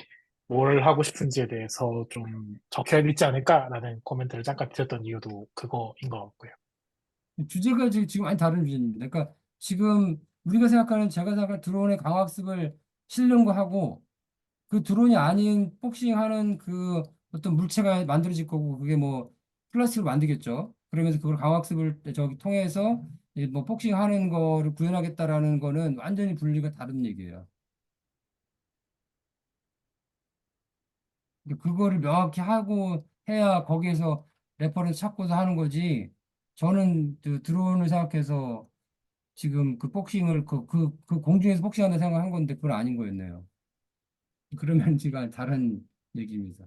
뭘 하고 싶은지에 대해서 좀 적혀야 되지 않을까라는 코멘트를 잠깐 드렸던 이유도 그거인 것 같고요. 주제가 지금 많이 다른 주제입니다. 그러니까 지금 제가 생각하는 드론의 강학습을 실는 거 하고 그 드론이 아닌 복싱하는 그 어떤 물체가 만들어질 거고 그게 뭐 플라스틱을 만들겠죠. 그러면서 그걸 강학습을 저기 통해서 뭐 복싱하는 거를 구현하겠다라는 거는 완전히 분리가 다른 얘기예요. 그거를 명확히 하고 해야 거기에서 레퍼런스 찾고서 하는 거지. 저는 그 드론을 생각해서 지금 그 복싱을 그 공중에서 복싱한다 생각한 건데 그건 아닌 거였네요. 그러면 지금 다른 얘기입니다.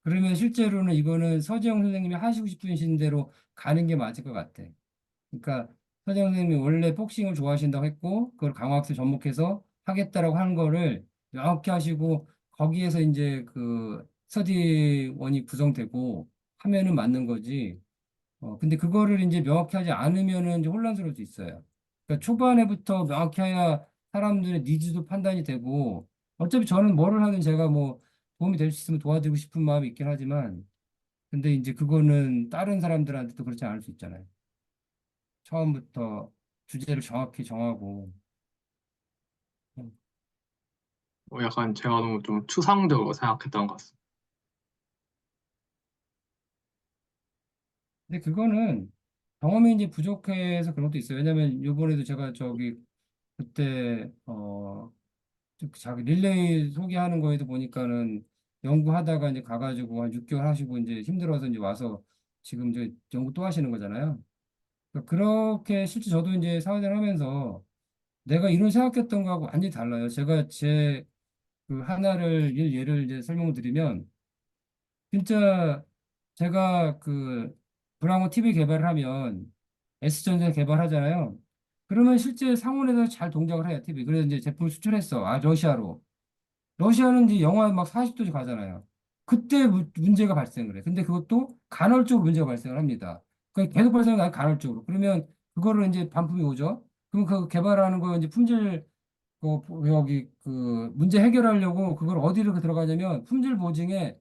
그러면 실제로는 이거는 서재영 선생님이 하시고 싶으신 대로 가는 게 맞을 것 같아. 그러니까 서재영 선생님이 원래 복싱을 좋아하신다고 했고 그걸 강화학습 접목해서 하겠다라고 하는 거를 명확히 하시고 거기에서 이제 그 스터디원이 구성되고 하면은 맞는 거지. 근데 그거를 이제 명확히 하지 않으면은 이제 혼란스러울 수 있어요. 그러니까 초반에부터 명확히 해야 사람들의 니즈도 판단이 되고 어차피 저는 뭐를 하든 제가 뭐 도움이 될 수 있으면 도와드리고 싶은 마음이 있긴 하지만 근데 이제 그거는 다른 사람들한테도 그렇지 않을 수 있잖아요. 처음부터 주제를 정확히 정하고. 음. 약간 제가 너무 좀 추상적으로 생각했던 것 같습니다. 근데 그거는 경험이 이제 부족해서 그런 것도 있어요. 왜냐면 요번에도 제가 저기 그때 자기 릴레이 소개하는 거에도 보니까는 연구하다가 이제 가가지고 한 6개월 하시고 이제 힘들어서 이제 와서 지금 이제 연구 또 하시는 거잖아요. 그러니까 그렇게 실제 저도 이제 사회생활 하면서 내가 이런 생각했던 거하고 완전히 달라요. 제가 제 그 하나를 예를 이제 설명을 드리면 진짜 제가 그 브라운 TV 개발을 하면 S전자 개발하잖아요. 그러면 실제 상온에서 잘 동작을 해요, TV. 그래서 이제 제품을 수출했어. 러시아로. 러시아는 이제 영하 막 40도 가잖아요. 그때 문제가 발생을 해. 근데 그것도 간헐적으로 문제가 발생을 합니다. 그러니까 계속 발생은 아니 간헐적으로. 그러면 그거를 이제 반품이 오죠. 그럼 그 개발하는 거 이제 품질 여기 그 문제 해결하려고 그걸 어디로 들어가냐면 품질 보증에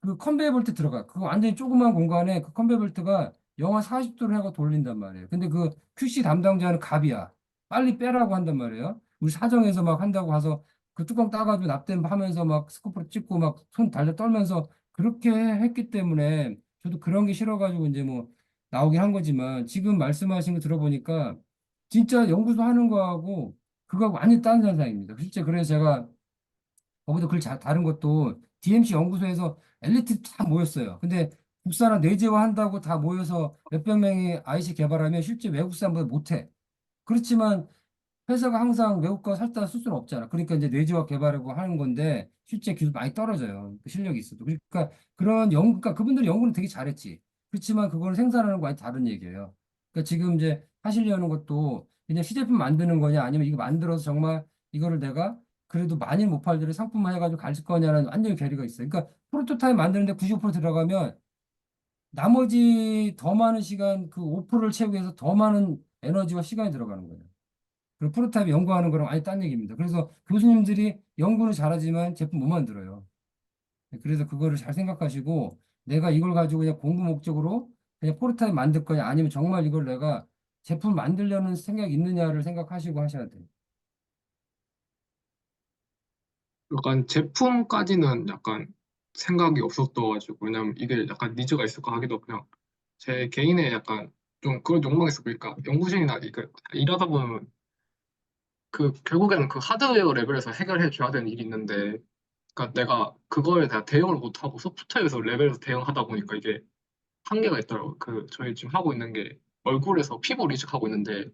그 컨베이어 벨트 들어가. 그거 완전히 조그만 공간에 그 컨베이어 벨트가 영하 40도를 해가 돌린단 말이에요. 근데 그 QC 담당자는 갑이야. 빨리 빼라고 한단 말이에요. 우리 사정에서 막 한다고 가서 그 뚜껑 따가지고 납땜 하면서 막 스코프로 찍고 막 손 달려 떨면서 그렇게 했기 때문에 저도 그런 게 싫어가지고 이제 뭐 나오긴 한 거지만 지금 말씀하신 거 들어보니까 진짜 연구소 하는 거하고 그거 완전 딴 현상입니다. 실제 그래서 제가 거기도 다른 것도 DMC 연구소에서 엘리트 다 모였어요. 근데 국산화 내재화 한다고 다 모여서 몇백 명이 IC 개발하면 실제 외국 사람보다 못해. 그렇지만 회사가 항상 외국 거 살다 쓸 수는 없잖아. 그러니까 이제 내재화 개발하고 하는 건데 실제 기술 많이 떨어져요. 그 실력이 있어도. 그러니까 그러니까 그분들이 연구는 되게 잘했지. 그렇지만 그걸 생산하는 거 완전 다른 얘기예요. 그러니까 지금 이제 하시려는 것도 그냥 시제품 만드는 거냐 아니면 이거 만들어서 정말 이거를 내가 그래도 많이 못 팔더라도 상품화 해가지고 갈 거냐는 완전히 괴리가 있어요. 그러니까 프로토타입 만드는데 95% 들어가면 나머지 더 많은 시간 그 5%를 채우기 위해서 더 많은 에너지와 시간이 들어가는 거예요. 그 프로타입 연구하는 거랑 아예 딴 얘기입니다. 그래서 교수님들이 연구는 잘하지만 제품 못 만들어요. 그래서 그거를 잘 생각하시고 내가 이걸 가지고 그냥 공부 목적으로 그냥 프로타입 만들 거냐 아니면 정말 이걸 내가 제품 만들려는 생각이 있느냐를 생각하시고 하셔야 돼요. 약간 제품까지는 약간 생각이 없었어가지고, 왜냐면 이게 약간 니즈가 있을까 하기도 그냥 제 개인의 약간 좀 그런 욕망이 있어 보니까 연구실이나 이거 일하다 보면 그 결국에는 그 하드웨어 레벨에서 해결해 줘야 되는 일이 있는데, 그러니까 내가 그거에 대한 대응을 못하고 소프트웨어에서 레벨에서 대응하다 보니까 이게 한계가 있더라고요. 그 저희 지금 하고 있는 게 얼굴에서 피부 리식하고 있는데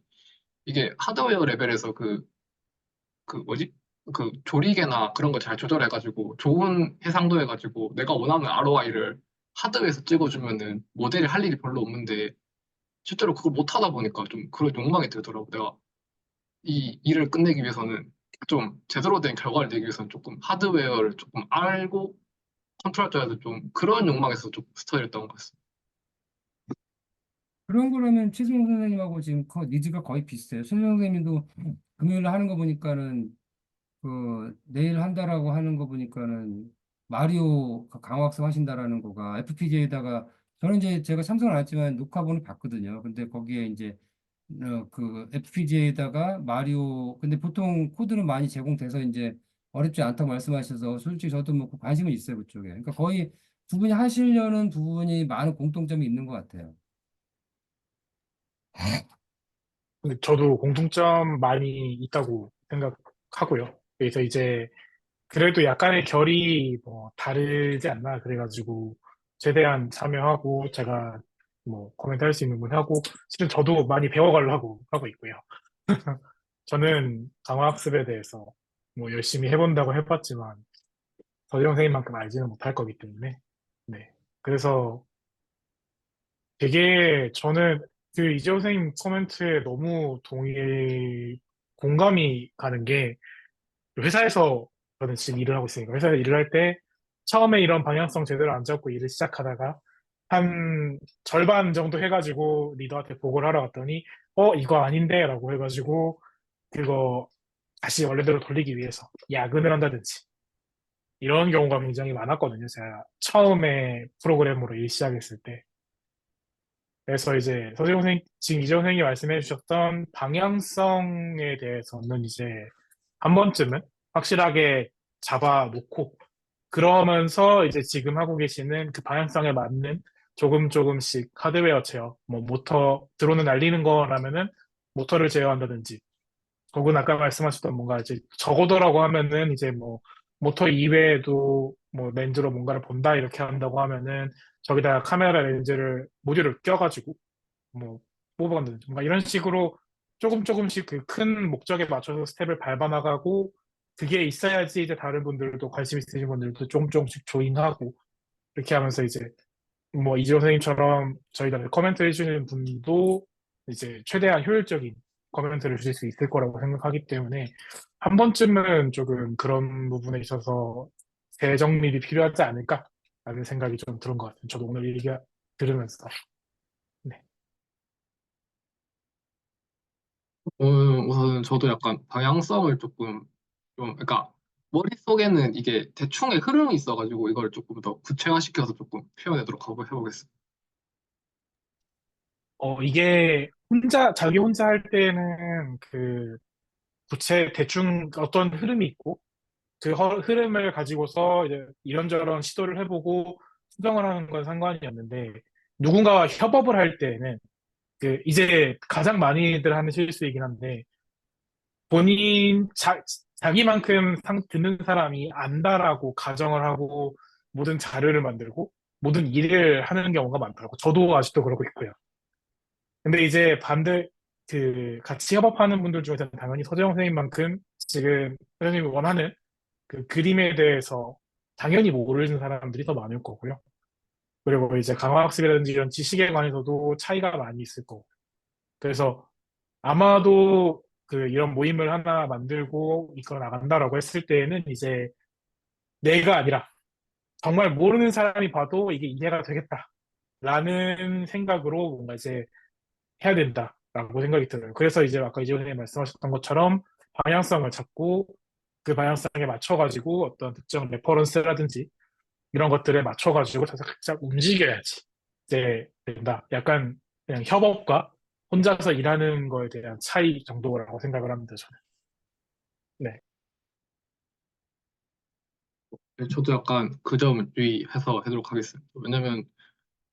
이게 하드웨어 레벨에서 그 뭐지? 그 조리개나 그런 거 잘 조절해가지고 좋은 해상도 해가지고 내가 원하는 ROI를 하드웨어에서 찍어주면은 모델이 할 일이 별로 없는데 실제로 그걸 못 하다 보니까 좀 그런 욕망이 들더라고. 내가 이 일을 끝내기 위해서는 좀 제대로 된 결과를 내기 위해서는 조금 하드웨어를 조금 알고 컨트롤해줘야 돼. 좀 그런 욕망에서 좀 스타일했던 것 같습니다. 그런 거라면 최승용 선생님하고 지금 니즈가 거의 비슷해요. 최승용 선생님도 금요일에 하는 거 보니까는 그 내일 한다라고 하는 거 보니까는 마리오 강화학습 하신다라는 거가 FPGA에다가 저는 이제 제가 참석을 안 했지만 녹화본을 봤거든요. 근데 거기에 이제 그 FPGA에다가 마리오 근데 보통 코드는 많이 제공돼서 이제 어렵지 않다고 말씀하셔서 솔직히 저도 뭐 관심은 있어요 그쪽에. 그러니까 거의 두 분이 하시려는 부분이 많은 공통점이 있는 것 같아요. 근데 저도 공통점 많이 있다고 생각하고요. 그래서 이제 그래도 약간의 결이 뭐 다르지 않나 그래가지고 최대한 참여하고 제가 뭐 코멘트 할 수 있는 분 하고 실은 저도 많이 배워가려고 하고 있고요. 저는 강화학습에 대해서 뭐 열심히 해본다고 해봤지만 서재영 선생님만큼 알지는 못할 거기 때문에 네. 그래서 되게 저는 그 이재호 선생님 코멘트에 너무 공감이 가는 게 회사에서 저는 지금 일을 하고 있으니까 회사에서 일을 할 때 처음에 이런 방향성 제대로 안 잡고 일을 시작하다가 한 절반 정도 해가지고 리더한테 보고를 하러 갔더니 이거 아닌데 라고 해가지고 그거 다시 원래대로 돌리기 위해서 야근을 한다든지 이런 경우가 굉장히 많았거든요. 제가 처음에 프로그램으로 일 시작했을 때. 그래서 이제 서재용 선생님, 지금 이재용 선생님이 말씀해 주셨던 방향성에 대해서는 이제 한 번쯤은 확실하게 잡아놓고 그러면서 이제 지금 하고 계시는 그 방향성에 맞는 조금씩 하드웨어 제어, 뭐 모터, 드론을 날리는 거라면은 모터를 제어한다든지 혹은 아까 말씀하셨던 뭔가 이제 저거더라고 하면은 이제 뭐 모터 이외에도 뭐 렌즈로 뭔가를 본다 이렇게 한다고 하면은 저기다가 카메라 렌즈를 모듈을 껴가지고 뭐 뽑아간다든지 뭔가 이런 식으로 조금씩 그 큰 목적에 맞춰서 스텝을 밟아 나가고 그게 있어야지 이제 다른 분들도 관심 있으신 분들도 조금씩 조인하고 이렇게 하면서 이제 뭐 이재호 선생님처럼 저희한테 커멘트 해주시는 분도 이제 최대한 효율적인 커멘트를 주실 수 있을 거라고 생각하기 때문에 한 번쯤은 조금 그런 부분에 있어서 재정립이 필요하지 않을까라는 라는 생각이 좀 들은 것 같아요. 저도 오늘 얘기 들으면서. 네. 우선 저도 약간 방향성을 조금 그러니까 머릿속에는 이게 대충의 흐름이 있어가지고 이걸 조금 더 구체화시켜서 조금 표현하도록 해보겠습니다. 이게 자기 혼자 할 때는 그 대충 어떤 흐름이 있고 그 흐름을 가지고서 이제 이런저런 시도를 해보고 수정을 하는 건 상관이 없는데 누군가와 협업을 할 때는 이제 가장 많이들 하는 실수이긴 한데 자기만큼 듣는 사람이 안다라고 가정을 하고 모든 자료를 만들고 모든 일을 하는 경우가 많더라고. 저도 아직도 그러고 있고요. 근데 이제 같이 협업하는 분들 중에서는 당연히 서재영 선생님만큼 지금 선생님이 원하는 그 그림에 대해서 당연히 모르는 사람들이 더 많을 거고요. 그리고 이제 강화학습이라든지 이런 지식에 관해서도 차이가 많이 있을 거고. 그래서 아마도 이런 모임을 하나 만들고 이끌어 나간다라고 했을 때에는 이제 내가 아니라 정말 모르는 사람이 봐도 이게 이해가 되겠다라는 생각으로 뭔가 이제 해야 된다라고 생각이 들어요. 그래서 이제 아까 이재훈 선생님 말씀하셨던 것처럼 방향성을 잡고 그 방향성에 맞춰가지고 어떤 특정 레퍼런스라든지 이런 것들에 맞춰가지고 살짝 움직여야지 이제 된다. 약간 그냥 협업과 혼자서 일하는 거에 대한 차이 정도라고 생각을 합니다, 저는. 네. 저도 약간 그 점 유의해서 하도록 하겠습니다. 왜냐면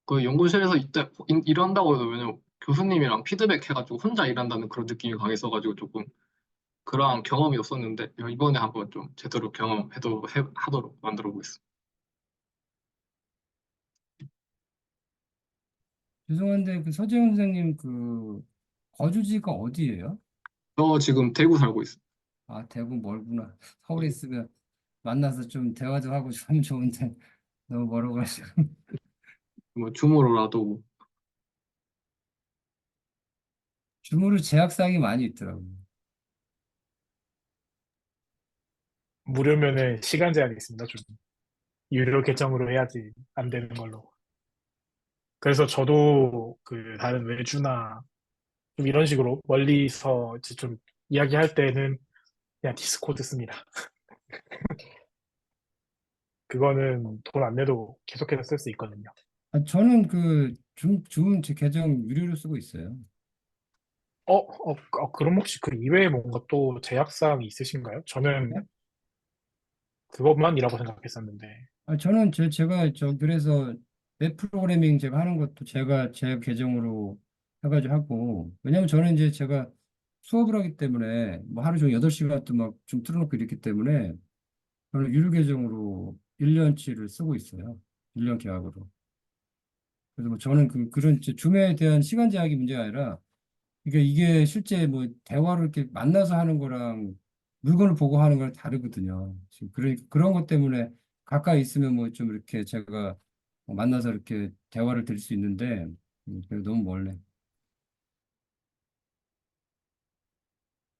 그 연구실에서 이때 일한다고 해도 왜냐면 교수님이랑 피드백 해가지고 혼자 일한다는 그런 느낌이 강했어가지고 조금 그러한 경험이 없었는데 이번에 한번 좀 제대로 하도록 만들어 보겠습니다. 죄송한데 그 서재훈 선생님 거주지가 어디예요? 저 지금 대구 살고 있어요. 아, 대구 멀구나. 서울에 있으면 만나서 좀 대화 좀 하고 좀 하면 좋은데 너무 멀어가지고. 뭐 줌으로라도 주무로 제약사항이 많이 있더라고요. 무료면은 시간 제한이 있습니다, 좀. 유료 계정으로 해야지 안 되는 걸로. 그래서 저도 다른 외주나 좀 이런 식으로 멀리서 이제 좀 이야기할 때는 그냥 디스코드 씁니다. 그거는 돈 안 내도 계속해서 쓸 수 있거든요. 아, 저는 제 계정 유료로 쓰고 있어요. 그럼 혹시 그 이외에 뭔가 또 제약사항이 있으신가요? 저는 네? 그것만이라고 생각했었는데. 아, 저는 제가 그래서 웹 프로그래밍 제가 하는 것도 제가 제 계정으로 해가지고 하고, 왜냐면 저는 이제 제가 수업을 하기 때문에 뭐 하루 종일 8시간 또 막 좀 틀어놓고 이렇기 때문에 저는 유료 계정으로 1년치를 쓰고 있어요. 1년 계약으로. 그래서 뭐 저는 그런 줌에 대한 시간 제약이 문제가 아니라 이게 실제 뭐 대화를 이렇게 만나서 하는 거랑 물건을 보고 하는 거랑 다르거든요. 지금 그런 것 때문에 가까이 있으면 뭐 좀 이렇게 제가 만나서 이렇게 대화를 드릴 수 있는데 그래도 너무 멀네.